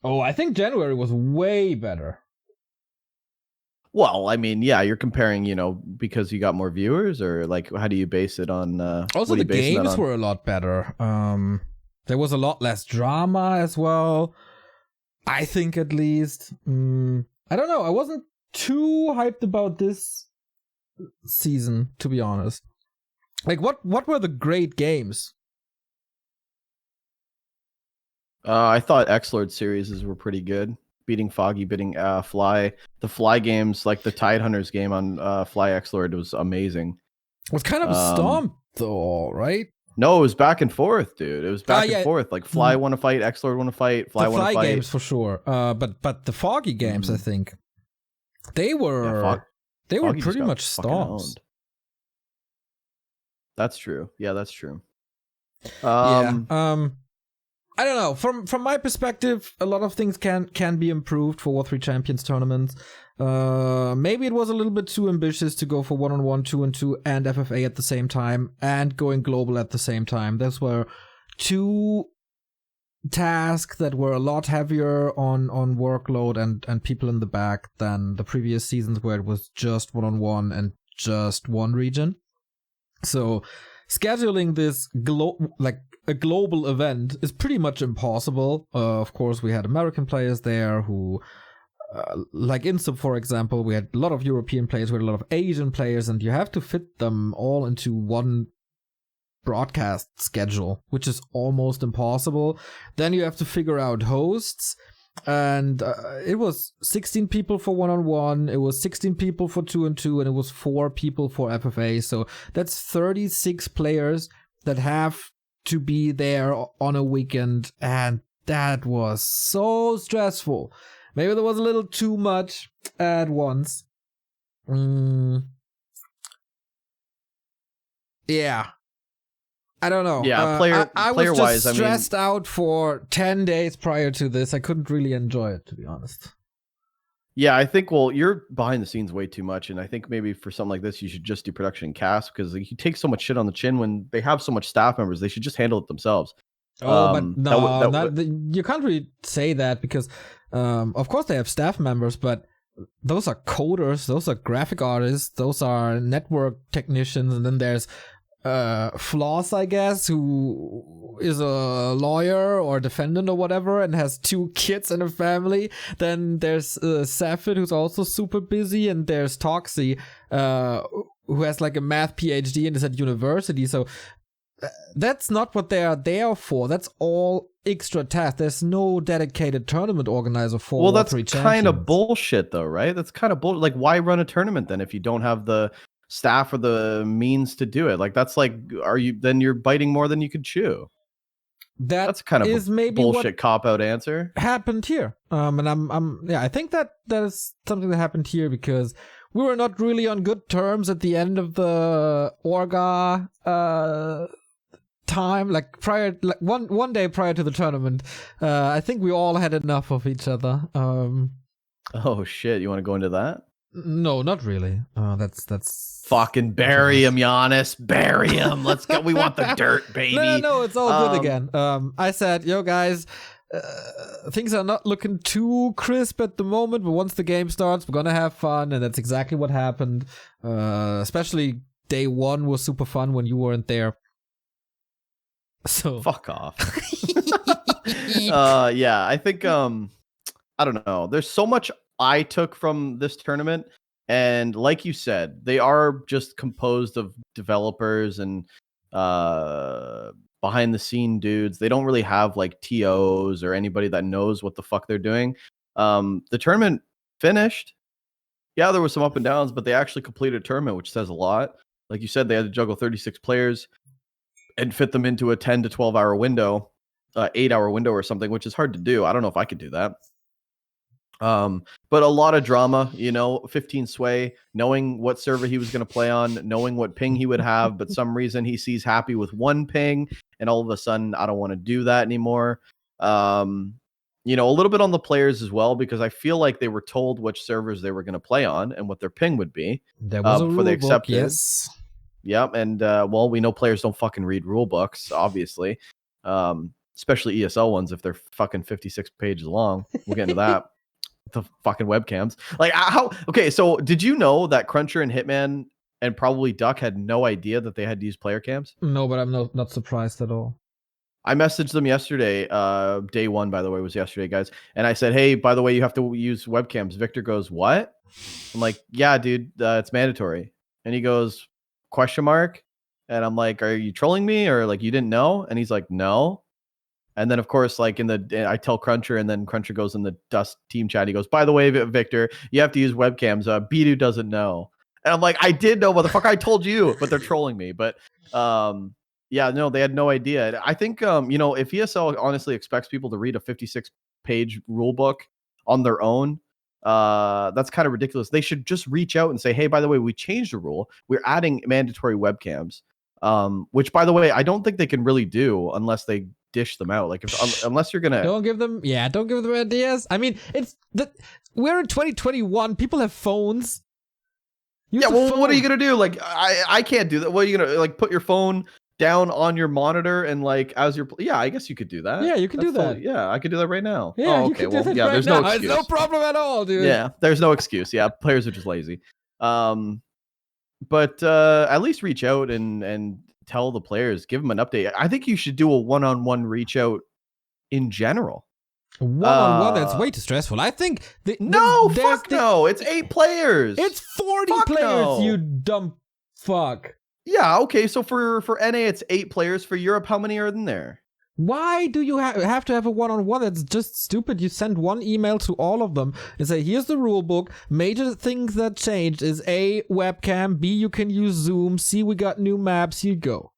Oh, I think January was way better. Well, I mean, yeah, you're comparing, because you got more viewers, or like, how do you base it on? Also, the games were a lot better. There was a lot less drama as well. I think, at least. I don't know. I wasn't too hyped about this season, to be honest. Like, what were the great games? I thought X-Lord series were pretty good. Beating Foggy, beating Fly. The Fly games, like the Tidehunters game on Fly X-Lord, was amazing. It was kind of a stomp, though, right? No, it was back and forth, dude. It was back and forth. Like Fly won a fight, X-Lord won a fight, Fly won a fight. The Fly games for sure. But the Foggy games, I think, they were pretty much stomps. That's true. Yeah, that's true. I don't know. From my perspective, a lot of things can be improved for W3Champions tournaments. Maybe it was a little bit too ambitious to go for 1-on-1, 2-on-2, and FFA at the same time, and going global at the same time. Those were two tasks that were a lot heavier on workload and people in the back than the previous seasons, where it was just 1-on-1 and just one region. So scheduling this a global event is pretty much impossible. Of course, we had American players there who, like Insub, for example, we had a lot of European players, we had a lot of Asian players, and you have to fit them all into one broadcast schedule, which is almost impossible. Then you have to figure out hosts. And it was 16 people for 1-on-1, it was 16 people for 2-on-2, and it was 4 people for FFA. So that's 36 players that have to be there on a weekend, and that was so stressful. Maybe there was a little too much at once. Yeah. I don't know. Yeah, I player was just wise, stressed out for 10 days prior to this. I couldn't really enjoy it, to be honest. Yeah, I think, well, you're behind the scenes way too much, and I think maybe for something like this, you should just do production and cast, because you take so much shit on the chin when they have so much staff members. They should just handle it themselves. But no, you can't really say that, because of course they have staff members, but those are coders, those are graphic artists, those are network technicians, and then there's Floss, I guess, who is a lawyer or defendant or whatever and has 2 kids and a family. Then there's Safid, who's also super busy, and there's Toxie, who has like a math PhD and is at university. So that's not what they are there for. That's all extra tasks. There's no dedicated tournament organizer for. Well, that's W3Champions. kind of bullshit, though, right? That's kind of bullshit. Like, why run a tournament then if you don't have the staff or the means to do it? Like, that's like, then you're biting more than you could chew. That's kind of is maybe bullshit cop-out answer. Happened here. And I think that is something that happened here, because we were not really on good terms at the end of the Orga time, like one day prior to the tournament. I think we all had enough of each other. Oh shit, you want to go into that? No, not really. That's fucking bury him, Giannis. Bury him. Let's go. We want the dirt, baby. No, it's all good again. I said, yo guys, things are not looking too crisp at the moment, but once the game starts, we're gonna have fun, and that's exactly what happened. Especially day 1 was super fun when you weren't there. So fuck off. Yeah, I think I don't know. There's so much I took from this tournament, and like you said, they are just composed of developers and behind the scene dudes. They don't really have like TOs or anybody that knows what the fuck they're doing. The tournament finished. Yeah, there was some up and downs, but they actually completed a tournament, which says a lot. Like you said, they had to juggle 36 players and fit them into a 10 to 12 hour window, 8-hour window or something, which is hard to do. I don't know if I could do that. But a lot of drama, 15 Sway, knowing what server he was going to play on, knowing what ping he would have, but some reason he sees happy with 1 ping, and all of a sudden, I don't want to do that anymore. A little bit on the players as well, because I feel like they were told which servers they were going to play on and what their ping would be. There was a rule book, yes. Yep, and well, we know players don't fucking read rule books, obviously, especially ESL ones if they're fucking 56 pages long. We'll get into that. The fucking webcams. Like, how? Okay, so did you know that Cruncher and Hitman and probably Duck had no idea that they had to use player cams? No, but I'm not surprised at all. I messaged them yesterday. Day 1, by the way, was yesterday, guys. And I said, hey, by the way, you have to use webcams. Victor goes, what? I'm like, yeah, dude, it's mandatory. And he goes, question mark? And I'm like, are you trolling me? Or like, you didn't know? And he's like, no. And then, of course, like I tell Cruncher, and then Cruncher goes in the Dust team chat. He goes, by the way, Victor, you have to use webcams. Bidoux doesn't know. And I'm like, I did know, motherfucker. I told you, but they're trolling me. But yeah, no, they had no idea. I think, if ESL honestly expects people to read a 56-page rule book on their own, that's kind of ridiculous. They should just reach out and say, hey, by the way, we changed the rule. We're adding mandatory webcams, which, by the way, I don't think they can really do unless they dish them out. Like, unless you're gonna don't give them ideas. I mean, we're in 2021. People have phones. What are you gonna do? Like, I can't do that. What are you gonna, like, put your phone down on your monitor and like as your I guess you could do that. Yeah, you can do that. Yeah, I could do that right now. Yeah, okay. Well, yeah, there's no excuse. It's no problem at all, dude. Yeah, there's no excuse. Yeah, players are just lazy. But at least reach out and tell the players, give them an update. I think you should do a one-on-one reach out in general. One-on-one, that's way too stressful. I think no. It's 8 players. It's 40 players, you dumb fuck. Yeah, okay. So for NA, it's 8 players. For Europe, how many are in there? Why do you have to have a one-on-one? That's just stupid. You send one email to all of them and say, here's the rule book. Major things that changed is A, webcam, B, you can use Zoom, C, we got new maps, here you go.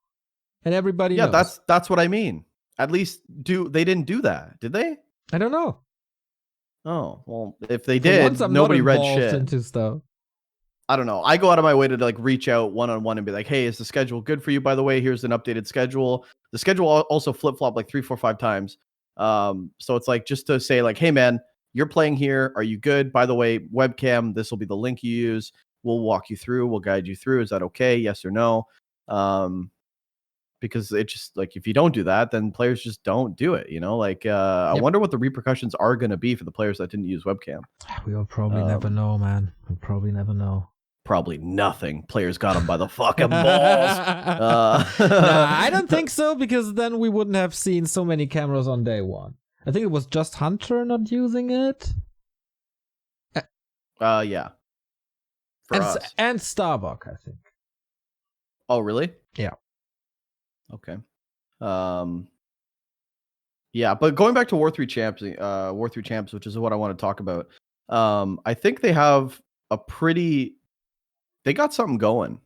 And everybody knows. Yeah, that's what I mean. At least they didn't do that, did they? I don't know. Oh, well, if they did, once I'm nobody not read involved shit. into stuff. I don't know. I go out of my way to like reach out one-on-one and be like, hey, is the schedule good for you? By the way, here's an updated schedule. The schedule also flip-flop like 3, 4, 5 times. So it's like just to say like, hey man, you're playing here. Are you good? By the way, webcam, this will be the link you use. We'll walk you through. We'll guide you through. Is that okay? Yes or no? Because it just like, if you don't do that, then players just don't do it. You know, like I wonder what the repercussions are going to be for the players that didn't use webcam. We'll probably never know, man. We'll probably never know. Probably nothing. Players got them by the fucking balls. Nah, I don't think so, because then we wouldn't have seen so many cameras on day one. I think it was just Hunter not using it. Yeah. For us. And Starbuck, I think. Oh, really? Yeah. Okay. Yeah, but going back to War 3 Champs, which is what I want to talk about. I think they have they got something going.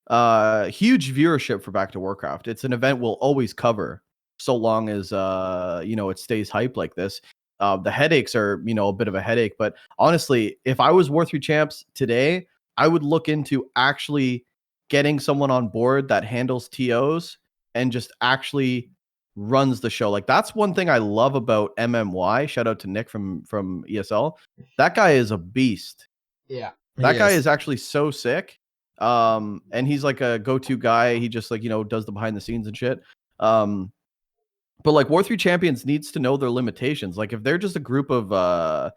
Huge viewership for Back2Warcraft. It's an event we'll always cover so long as it stays hype like this. The headaches are, a bit of a headache, but honestly, if I was War 3 Champs today, I would look into actually getting someone on board that handles TOs and just actually runs the show. Like, that's one thing I love about MMY. Shout out to Nick from ESL. That guy is a beast. Yeah. That guy is actually so sick. And he's like a go-to guy. He just does the behind the scenes and shit. But like War 3 Champions needs to know their limitations. Like if they're just a group of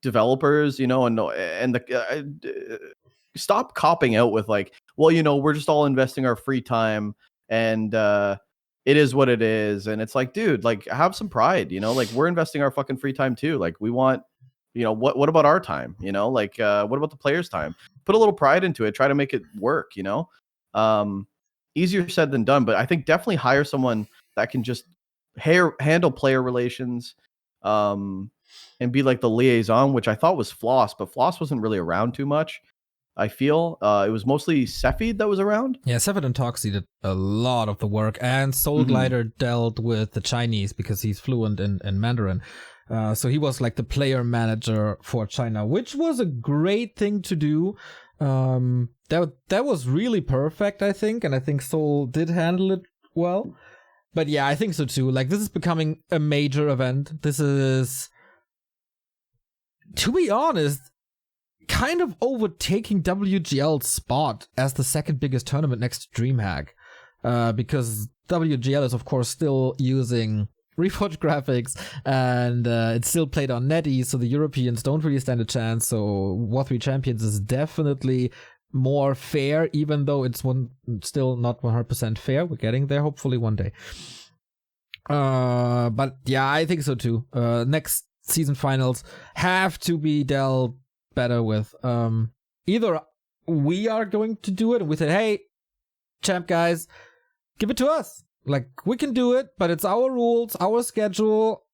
developers, stop copping out with like, well, we're just all investing our free time and it is what it is. And it's like, dude, like have some pride, like we're investing our fucking free time too. Like we want, what about our time? Like what about the players' time? Put a little pride into it. Try to make it work, easier said than done. But I think definitely hire someone that can just handle player relations and be like the liaison, which I thought was Floss, but Floss wasn't really around too much. I feel it was mostly Cephid that was around. Yeah, Cephid and Toxie did a lot of the work, and Soul Glider dealt with the Chinese because he's fluent in Mandarin. So he was like the player manager for China, which was a great thing to do. That was really perfect, I think, and I think Soul did handle it well. But yeah, I think so too. Like, this is becoming a major event. This is, to be honest, kind of overtaking WGL's spot as the second biggest tournament next to Dreamhack. Because WGL is, of course, still using Reforged graphics, and it's still played on NetEase, so the Europeans don't really stand a chance. So W3 Champions is definitely more fair, even though it's still not 100% fair. We're getting there, hopefully one day. But yeah, I think so too. Next season finals have to be dealt better with. Either we are going to do it and we say, hey, champ guys, give it to us. Like, we can do it, but it's our rules, our schedule,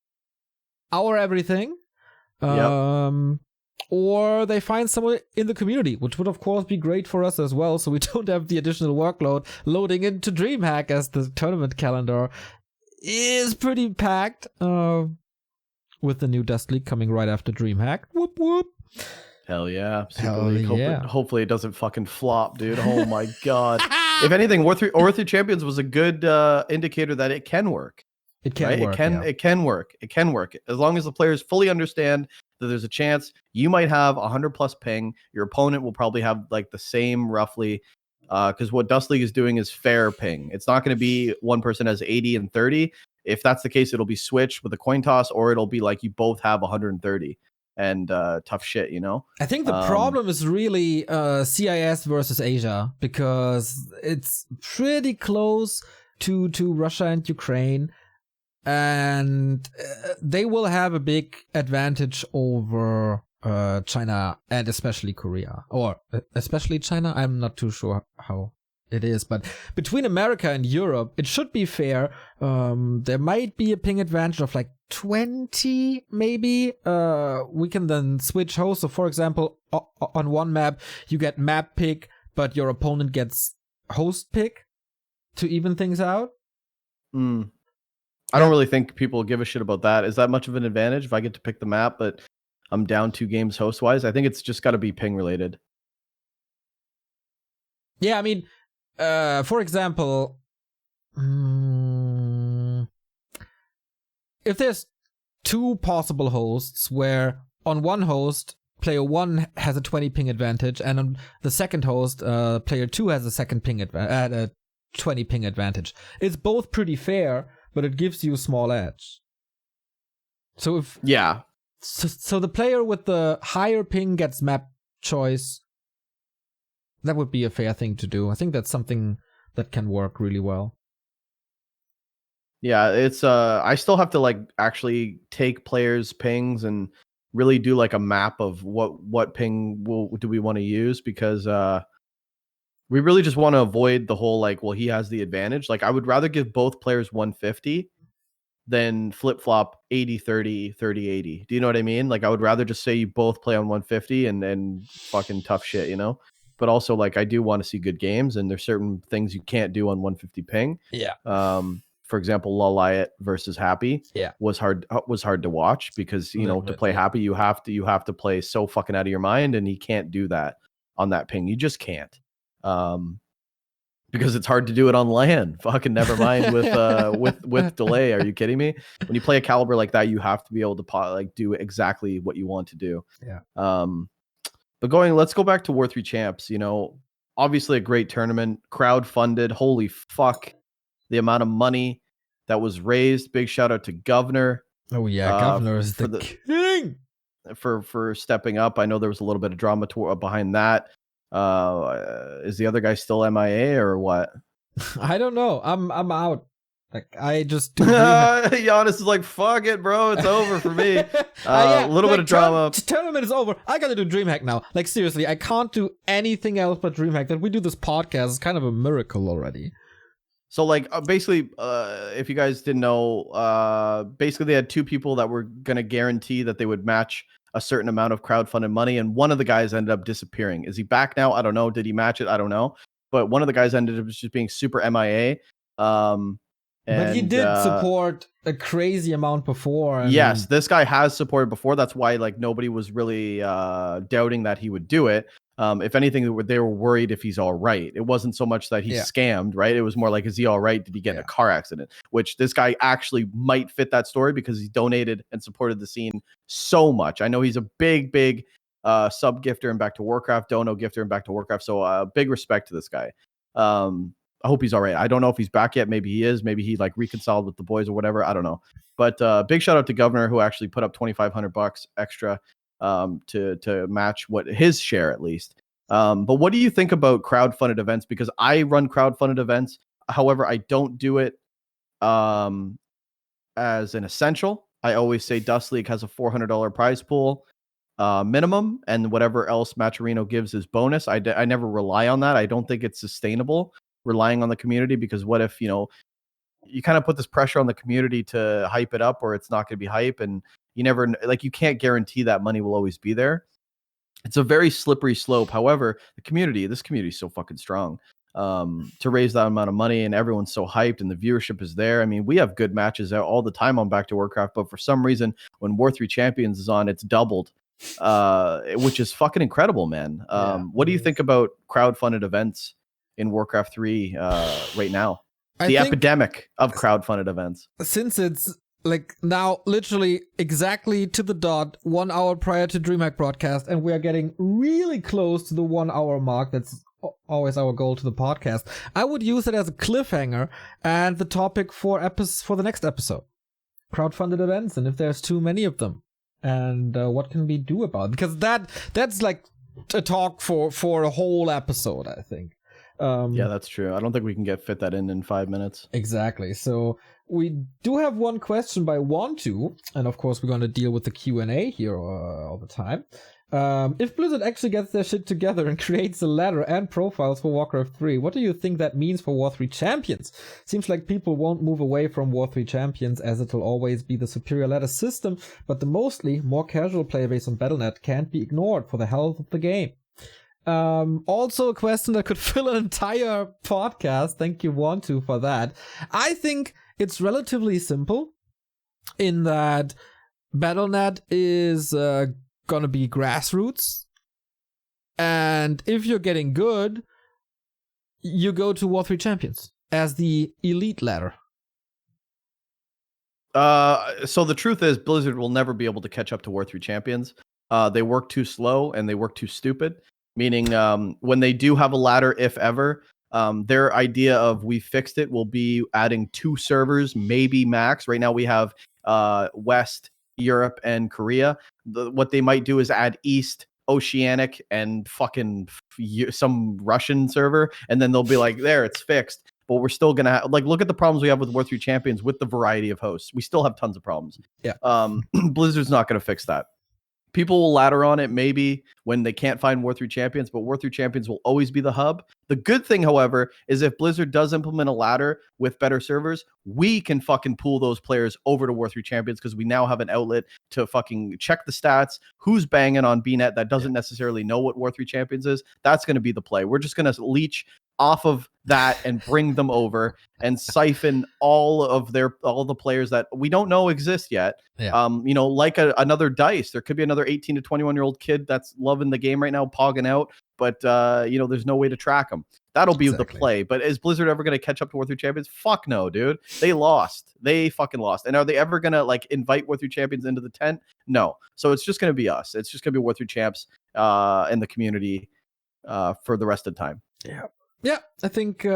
our everything. Or they find someone in the community, which would of course be great for us as well, so we don't have the additional workload loading into Dreamhack, as the tournament calendar is pretty packed, with the new Dust League coming right after Dreamhack. Whoop whoop. Hell yeah. Hell yeah. Hopefully it doesn't fucking flop, dude. Oh my god. If anything, War 3 Champions was a good indicator that it can work. It can right? work. It can work. It can work. As long as the players fully understand that there's a chance you might have 100 plus ping. Your opponent will probably have like the same roughly, because what Dust League is doing is fair ping. It's not going to be one person has 80 and 30. If that's the case, it'll be switched with a coin toss, or it'll be like you both have 130. And tough shit, I think the problem is really CIS versus Asia, because it's pretty close to Russia and Ukraine, and they will have a big advantage over China and especially Korea, or especially China. I'm not too sure how It is, but between America and Europe, it should be fair. There might be a ping advantage of like 20, maybe. We can then switch hosts. So, for example, on one map, you get map pick, but your opponent gets host pick to even things out. I don't really think people give a shit about that. Is that much of an advantage if I get to pick the map, but I'm down 2 games host-wise? I think it's just got to be ping related. Yeah, I mean, for example, if there's 2 possible hosts where on one host, player 1 has a 20 ping advantage, and on the second host, player 2 has a 20 ping advantage. It's both pretty fair, but it gives you a small edge. So if so the player with the higher ping gets map choice. That would be a fair thing to do. I think that's something that can work really well. Yeah, it's I still have to like actually take players' pings and really do like a map of what ping do we want to use, because we really just want to avoid the whole like, well, he has the advantage. Like, I would rather give both players 150 than flip-flop 80-30, 30-80. Do you know what I mean? Like, I would rather just say you both play on 150 and fucking tough shit, you know? But also, like, I do want to see good games, and there's certain things you can't do on 150 ping. Yeah. For example, Laliat versus Happy was hard to watch, because, you know, to play Happy, you have to play so fucking out of your mind, and he can't do that on that ping. You just can't. Because it's hard to do it on LAN. Fucking never mind with delay. Are you kidding me? When you play a caliber like that, you have to be able to do exactly what you want to do. Yeah. But let's go back to War3Champs. You know, obviously a great tournament, crowd funded. Holy fuck, the amount of money that was raised. Big shout out to Governor. Oh yeah, Governor is the king for stepping up. I know there was a little bit of drama behind that. Is the other guy still MIA or what? I don't know. I'm out. Like, I just do Giannis is like, fuck it, bro, it's over for me. A little bit of drama. Tournament is over. I gotta do Dreamhack now. Like, seriously, I can't do anything else but Dreamhack. That we do this podcast is kind of a miracle already. So, like, basically, if you guys didn't know, basically they had 2 people that were gonna guarantee that they would match a certain amount of crowdfunded money, and one of the guys ended up disappearing. Is he back now? I don't know. Did he match it? I don't know. But one of the guys ended up just being super MIA. But he did support a crazy amount before. Yes, this guy has supported before. That's why like nobody was really doubting that he would do it. If anything, they were worried if he's all right. It wasn't so much that he scammed, right? It was more like, is he all right? Did he get in a car accident? Which this guy actually might fit that story, because he donated and supported the scene so much. I know he's a big sub gifter in Back2Warcraft, dono gifter in Back2Warcraft. So big respect to this guy. I hope he's all right. I don't know if he's back yet. Maybe he is. Maybe he like reconciled with the boys or whatever. I don't know. But big shout out to Governor, who actually put up $2,500 extra to match what his share at least. But what do you think about crowdfunded events? Because I run crowdfunded events. However, I don't do it as an essential. I always say Dust League has a $400 prize pool minimum, and whatever else Matcherino gives is bonus. I never rely on that. I don't think it's sustainable relying on the community, because what if, you know, you kind of put this pressure on the community to hype it up, or it's not going to be hype, and you never, like, you can't guarantee that money will always be there. It's a very slippery slope. However, this community is so fucking strong to raise that amount of money, and everyone's so hyped, and the viewership is there. I mean, we have good matches out all the time on Back2Warcraft, but for some reason, when War3Champions is on, it's doubled, which is fucking incredible, man. What do you think about crowdfunded events in Warcraft 3 right now? The epidemic of crowdfunded events. Since it's like now literally exactly to the dot 1 hour prior to Dreamhack broadcast, and we are getting really close to the 1 hour mark. That's always our goal to the podcast. I would use it as a cliffhanger and the topic for the next episode. Crowdfunded events, and if there's too many of them, and what can we do about it? Because that's like a talk for a whole episode, I think. Yeah, that's true. I don't think we can fit that in 5 minutes. Exactly. So we do have one question by Want2, and of course we're going to deal with the Q&A here all the time. If Blizzard actually gets their shit together and creates a ladder and profiles for Warcraft 3, what do you think that means for War3Champions? Seems like people won't move away from War3Champions as it'll always be the superior ladder system, but the mostly more casual player base on Battle.net can't be ignored for the health of the game. Also a question that could fill an entire podcast. Thank you, Want2, for that. I think it's relatively simple in that Battle.net is gonna be grassroots, and if you're getting good, you go to War3Champions as the elite ladder. So the truth is, Blizzard will never be able to catch up to War3Champions. They work too slow and they work too stupid. Meaning, when they do have a ladder, if ever, their idea of we fixed it will be adding 2 servers, maybe max. Right now we have West, Europe, and Korea. What they might do is add East, Oceanic, and fucking some Russian server, and then they'll be like, there, it's fixed. But we're still gonna have, like, look at the problems we have with War3Champions with the variety of hosts. We still have tons of problems. Yeah. Blizzard's not gonna fix that. People will ladder on it maybe when they can't find War3Champions, but War3Champions will always be the hub. The good thing, however, is if Blizzard does implement a ladder with better servers, we can fucking pull those players over to War3Champions because we now have an outlet to fucking check the stats. Who's banging on BNet that doesn't necessarily know what War3Champions is? That's going to be the play. We're just going to leech off of that and bring them over and siphon all the players that we don't know exist yet. Yeah. Like another Dice, there could be another 18 to 21-year-old kid that's loving the game right now, pogging out, but there's no way to track them. That'll be the play. But is Blizzard ever going to catch up to War3Champions? Fuck no, dude. They lost. They fucking lost. And are they ever going to invite War3Champions into the tent? No. So it's just going to be us. It's just going to be War3Champs in the community for the rest of the time. Yeah. Yeah, I think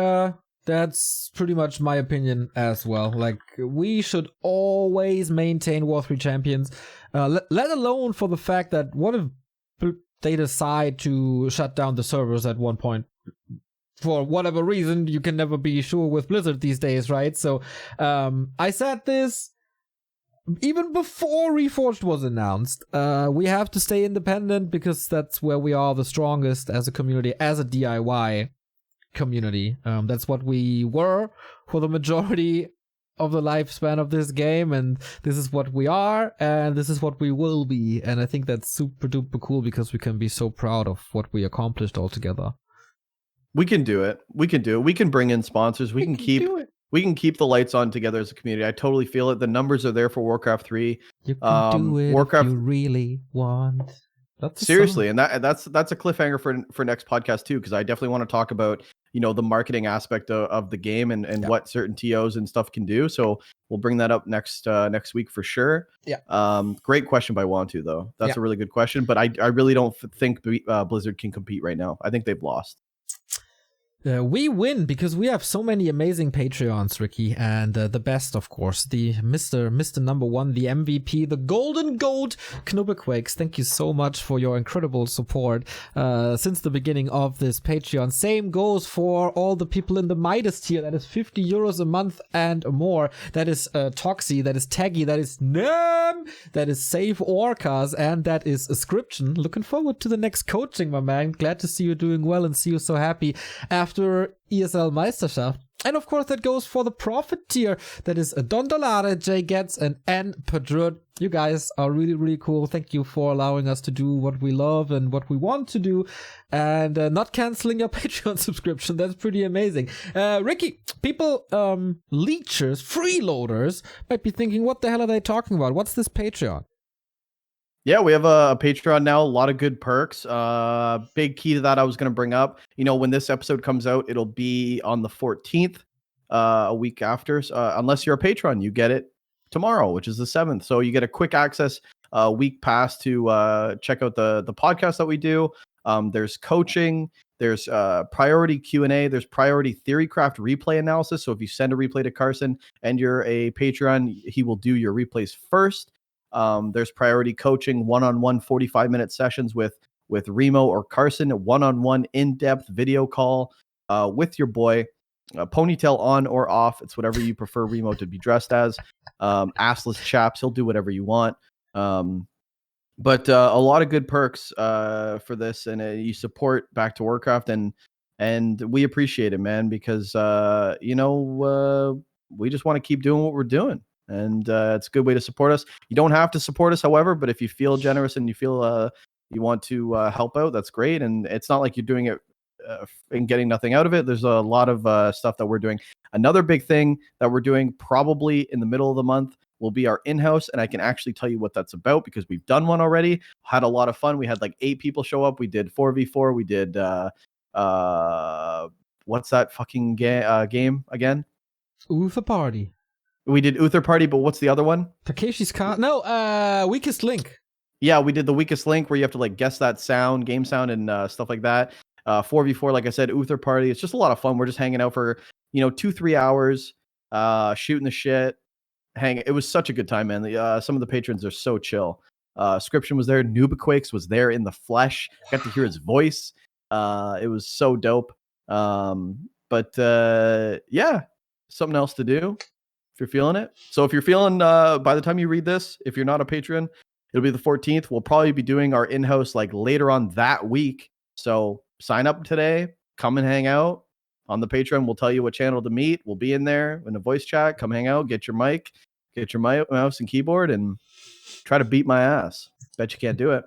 that's pretty much my opinion as well. Like, we should always maintain War3Champions, let alone for the fact that what if they decide to shut down the servers at one point? For whatever reason, you can never be sure with Blizzard these days, right? So I said this even before Reforged was announced. We have to stay independent because that's where we are the strongest as a community, as a DIY community. That's what we were for the majority of the lifespan of this game, and this is what we are, and this is what we will be. And I think that's super duper cool because we can be so proud of what we accomplished all together. We can do it. We can bring in sponsors. We can keep the lights on together as a community. I totally feel it. The numbers are there for Warcraft 3. You can do it Warcraft, if you really want. Seriously, and that's a cliffhanger for next podcast too, because I definitely want to talk about the marketing aspect of the game and what certain TOs and stuff can do. So we'll bring that up next week for sure. Yeah. Great question by Want2 though. That's a really good question, but I really don't think Blizzard can compete right now. I think they've lost. We win because we have so many amazing Patreons, Ricky, and the best, of course, the Mr. Number One, the MVP, the Golden Goat, Knubbequakes. Thank you so much for your incredible support since the beginning of this Patreon. Same goes for all the people in the Midas tier. That is 50 euros a month and more. That is Toxie, that is Taggy, that is Nem, that is Save Orcas, and that is Ascription. Looking forward to the next coaching, my man. Glad to see you doing well and see you so happy after ESL Meisterschaft. And of course that goes for the Prophet tier. That is Don Dolare, Jay Getz, and N Padrud. You guys are really, really cool. Thank you for allowing us to do what we love and what we want to do, and not canceling your Patreon subscription. That's pretty amazing. Ricky, people, leechers, freeloaders might be thinking, what the hell are they talking about? What's this Patreon? Yeah, we have a Patreon now. A lot of good perks. Big key to that I was going to bring up. When this episode comes out, it'll be on the 14th, a week after. Unless you're a patron, you get it tomorrow, which is the 7th. So you get a quick access week pass to check out the podcast that we do. There's coaching. There's priority Q&A. There's priority Theorycraft replay analysis. So if you send a replay to Carson and you're a Patreon, he will do your replays first. There's priority coaching, one-on-one 45-minute sessions with Remo or Carson, a one-on-one in-depth video call with your boy, ponytail on or off. It's whatever you prefer Remo to be dressed as. Assless chaps, he'll do whatever you want. But a lot of good perks for this, and you support Back2Warcraft, and we appreciate it, man, because we just want to keep doing what we're doing, and it's a good way to support us. You don't have to support us, however, but if you feel generous and you feel you want to help out, that's great. And it's not like you're doing it and getting nothing out of it. There's a lot of stuff that we're doing. Another big thing that we're doing probably in the middle of the month will be our in-house, and I can actually tell you what that's about because we've done one already. Had a lot of fun. We had like 8 people show up. We did 4v4. We did what's that fucking game again? Uther Party. We did Uther Party, but what's the other one? Takeshi's Car. No, Weakest Link. Yeah, we did the Weakest Link where you have to like guess that sound, game sound, and stuff like that. 4v4, like I said, Uther Party. It's just a lot of fun. We're just hanging out for 2-3 hours, shooting the shit. It was such a good time, man. Some of the patrons are so chill. Scription was there. Nubaquakes was there in the flesh. Got to hear his voice. It was so dope. But yeah, something else to do if you're feeling it. So if you're feeling, by the time you read this, if you're not a patron, it'll be the 14th. We'll probably be doing our in-house like later on that week. So sign up today. Come and hang out. On the Patreon, we'll tell you what channel to meet. We'll be in there in a voice chat. Come hang out, get your mic, get your mouse and keyboard, and try to beat my ass. Bet you can't do it.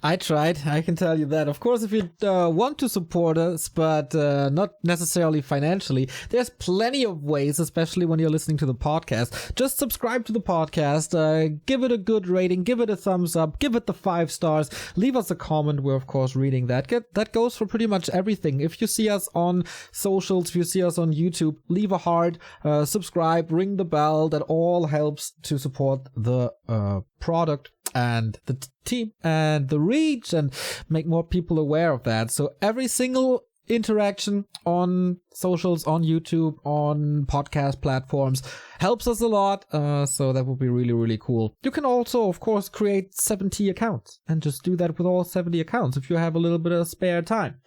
I tried, I can tell you that. Of course, if you want to support us, but not necessarily financially, there's plenty of ways, especially when you're listening to the podcast. Just subscribe to the podcast, give it a good rating, give it a thumbs up, give it the 5 stars, leave us a comment. We're, of course, reading that. That goes for pretty much everything. If you see us on socials, if you see us on YouTube, leave a heart, subscribe, ring the bell. That all helps to support the product and the team and the reach and make more people aware of that. So every single interaction on socials, on YouTube, on podcast platforms helps us a lot. So that would be really, really cool. You can also, of course, create 70 accounts and just do that with all 70 accounts if you have a little bit of spare time.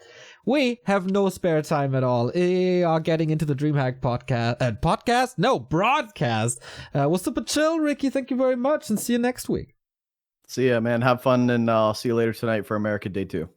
We have no spare time at all. We are getting into the Dreamhack broadcast. Was super chill, Ricky. Thank you very much, and see you next week. See ya, man. Have fun, and I'll see you later tonight for America Day 2.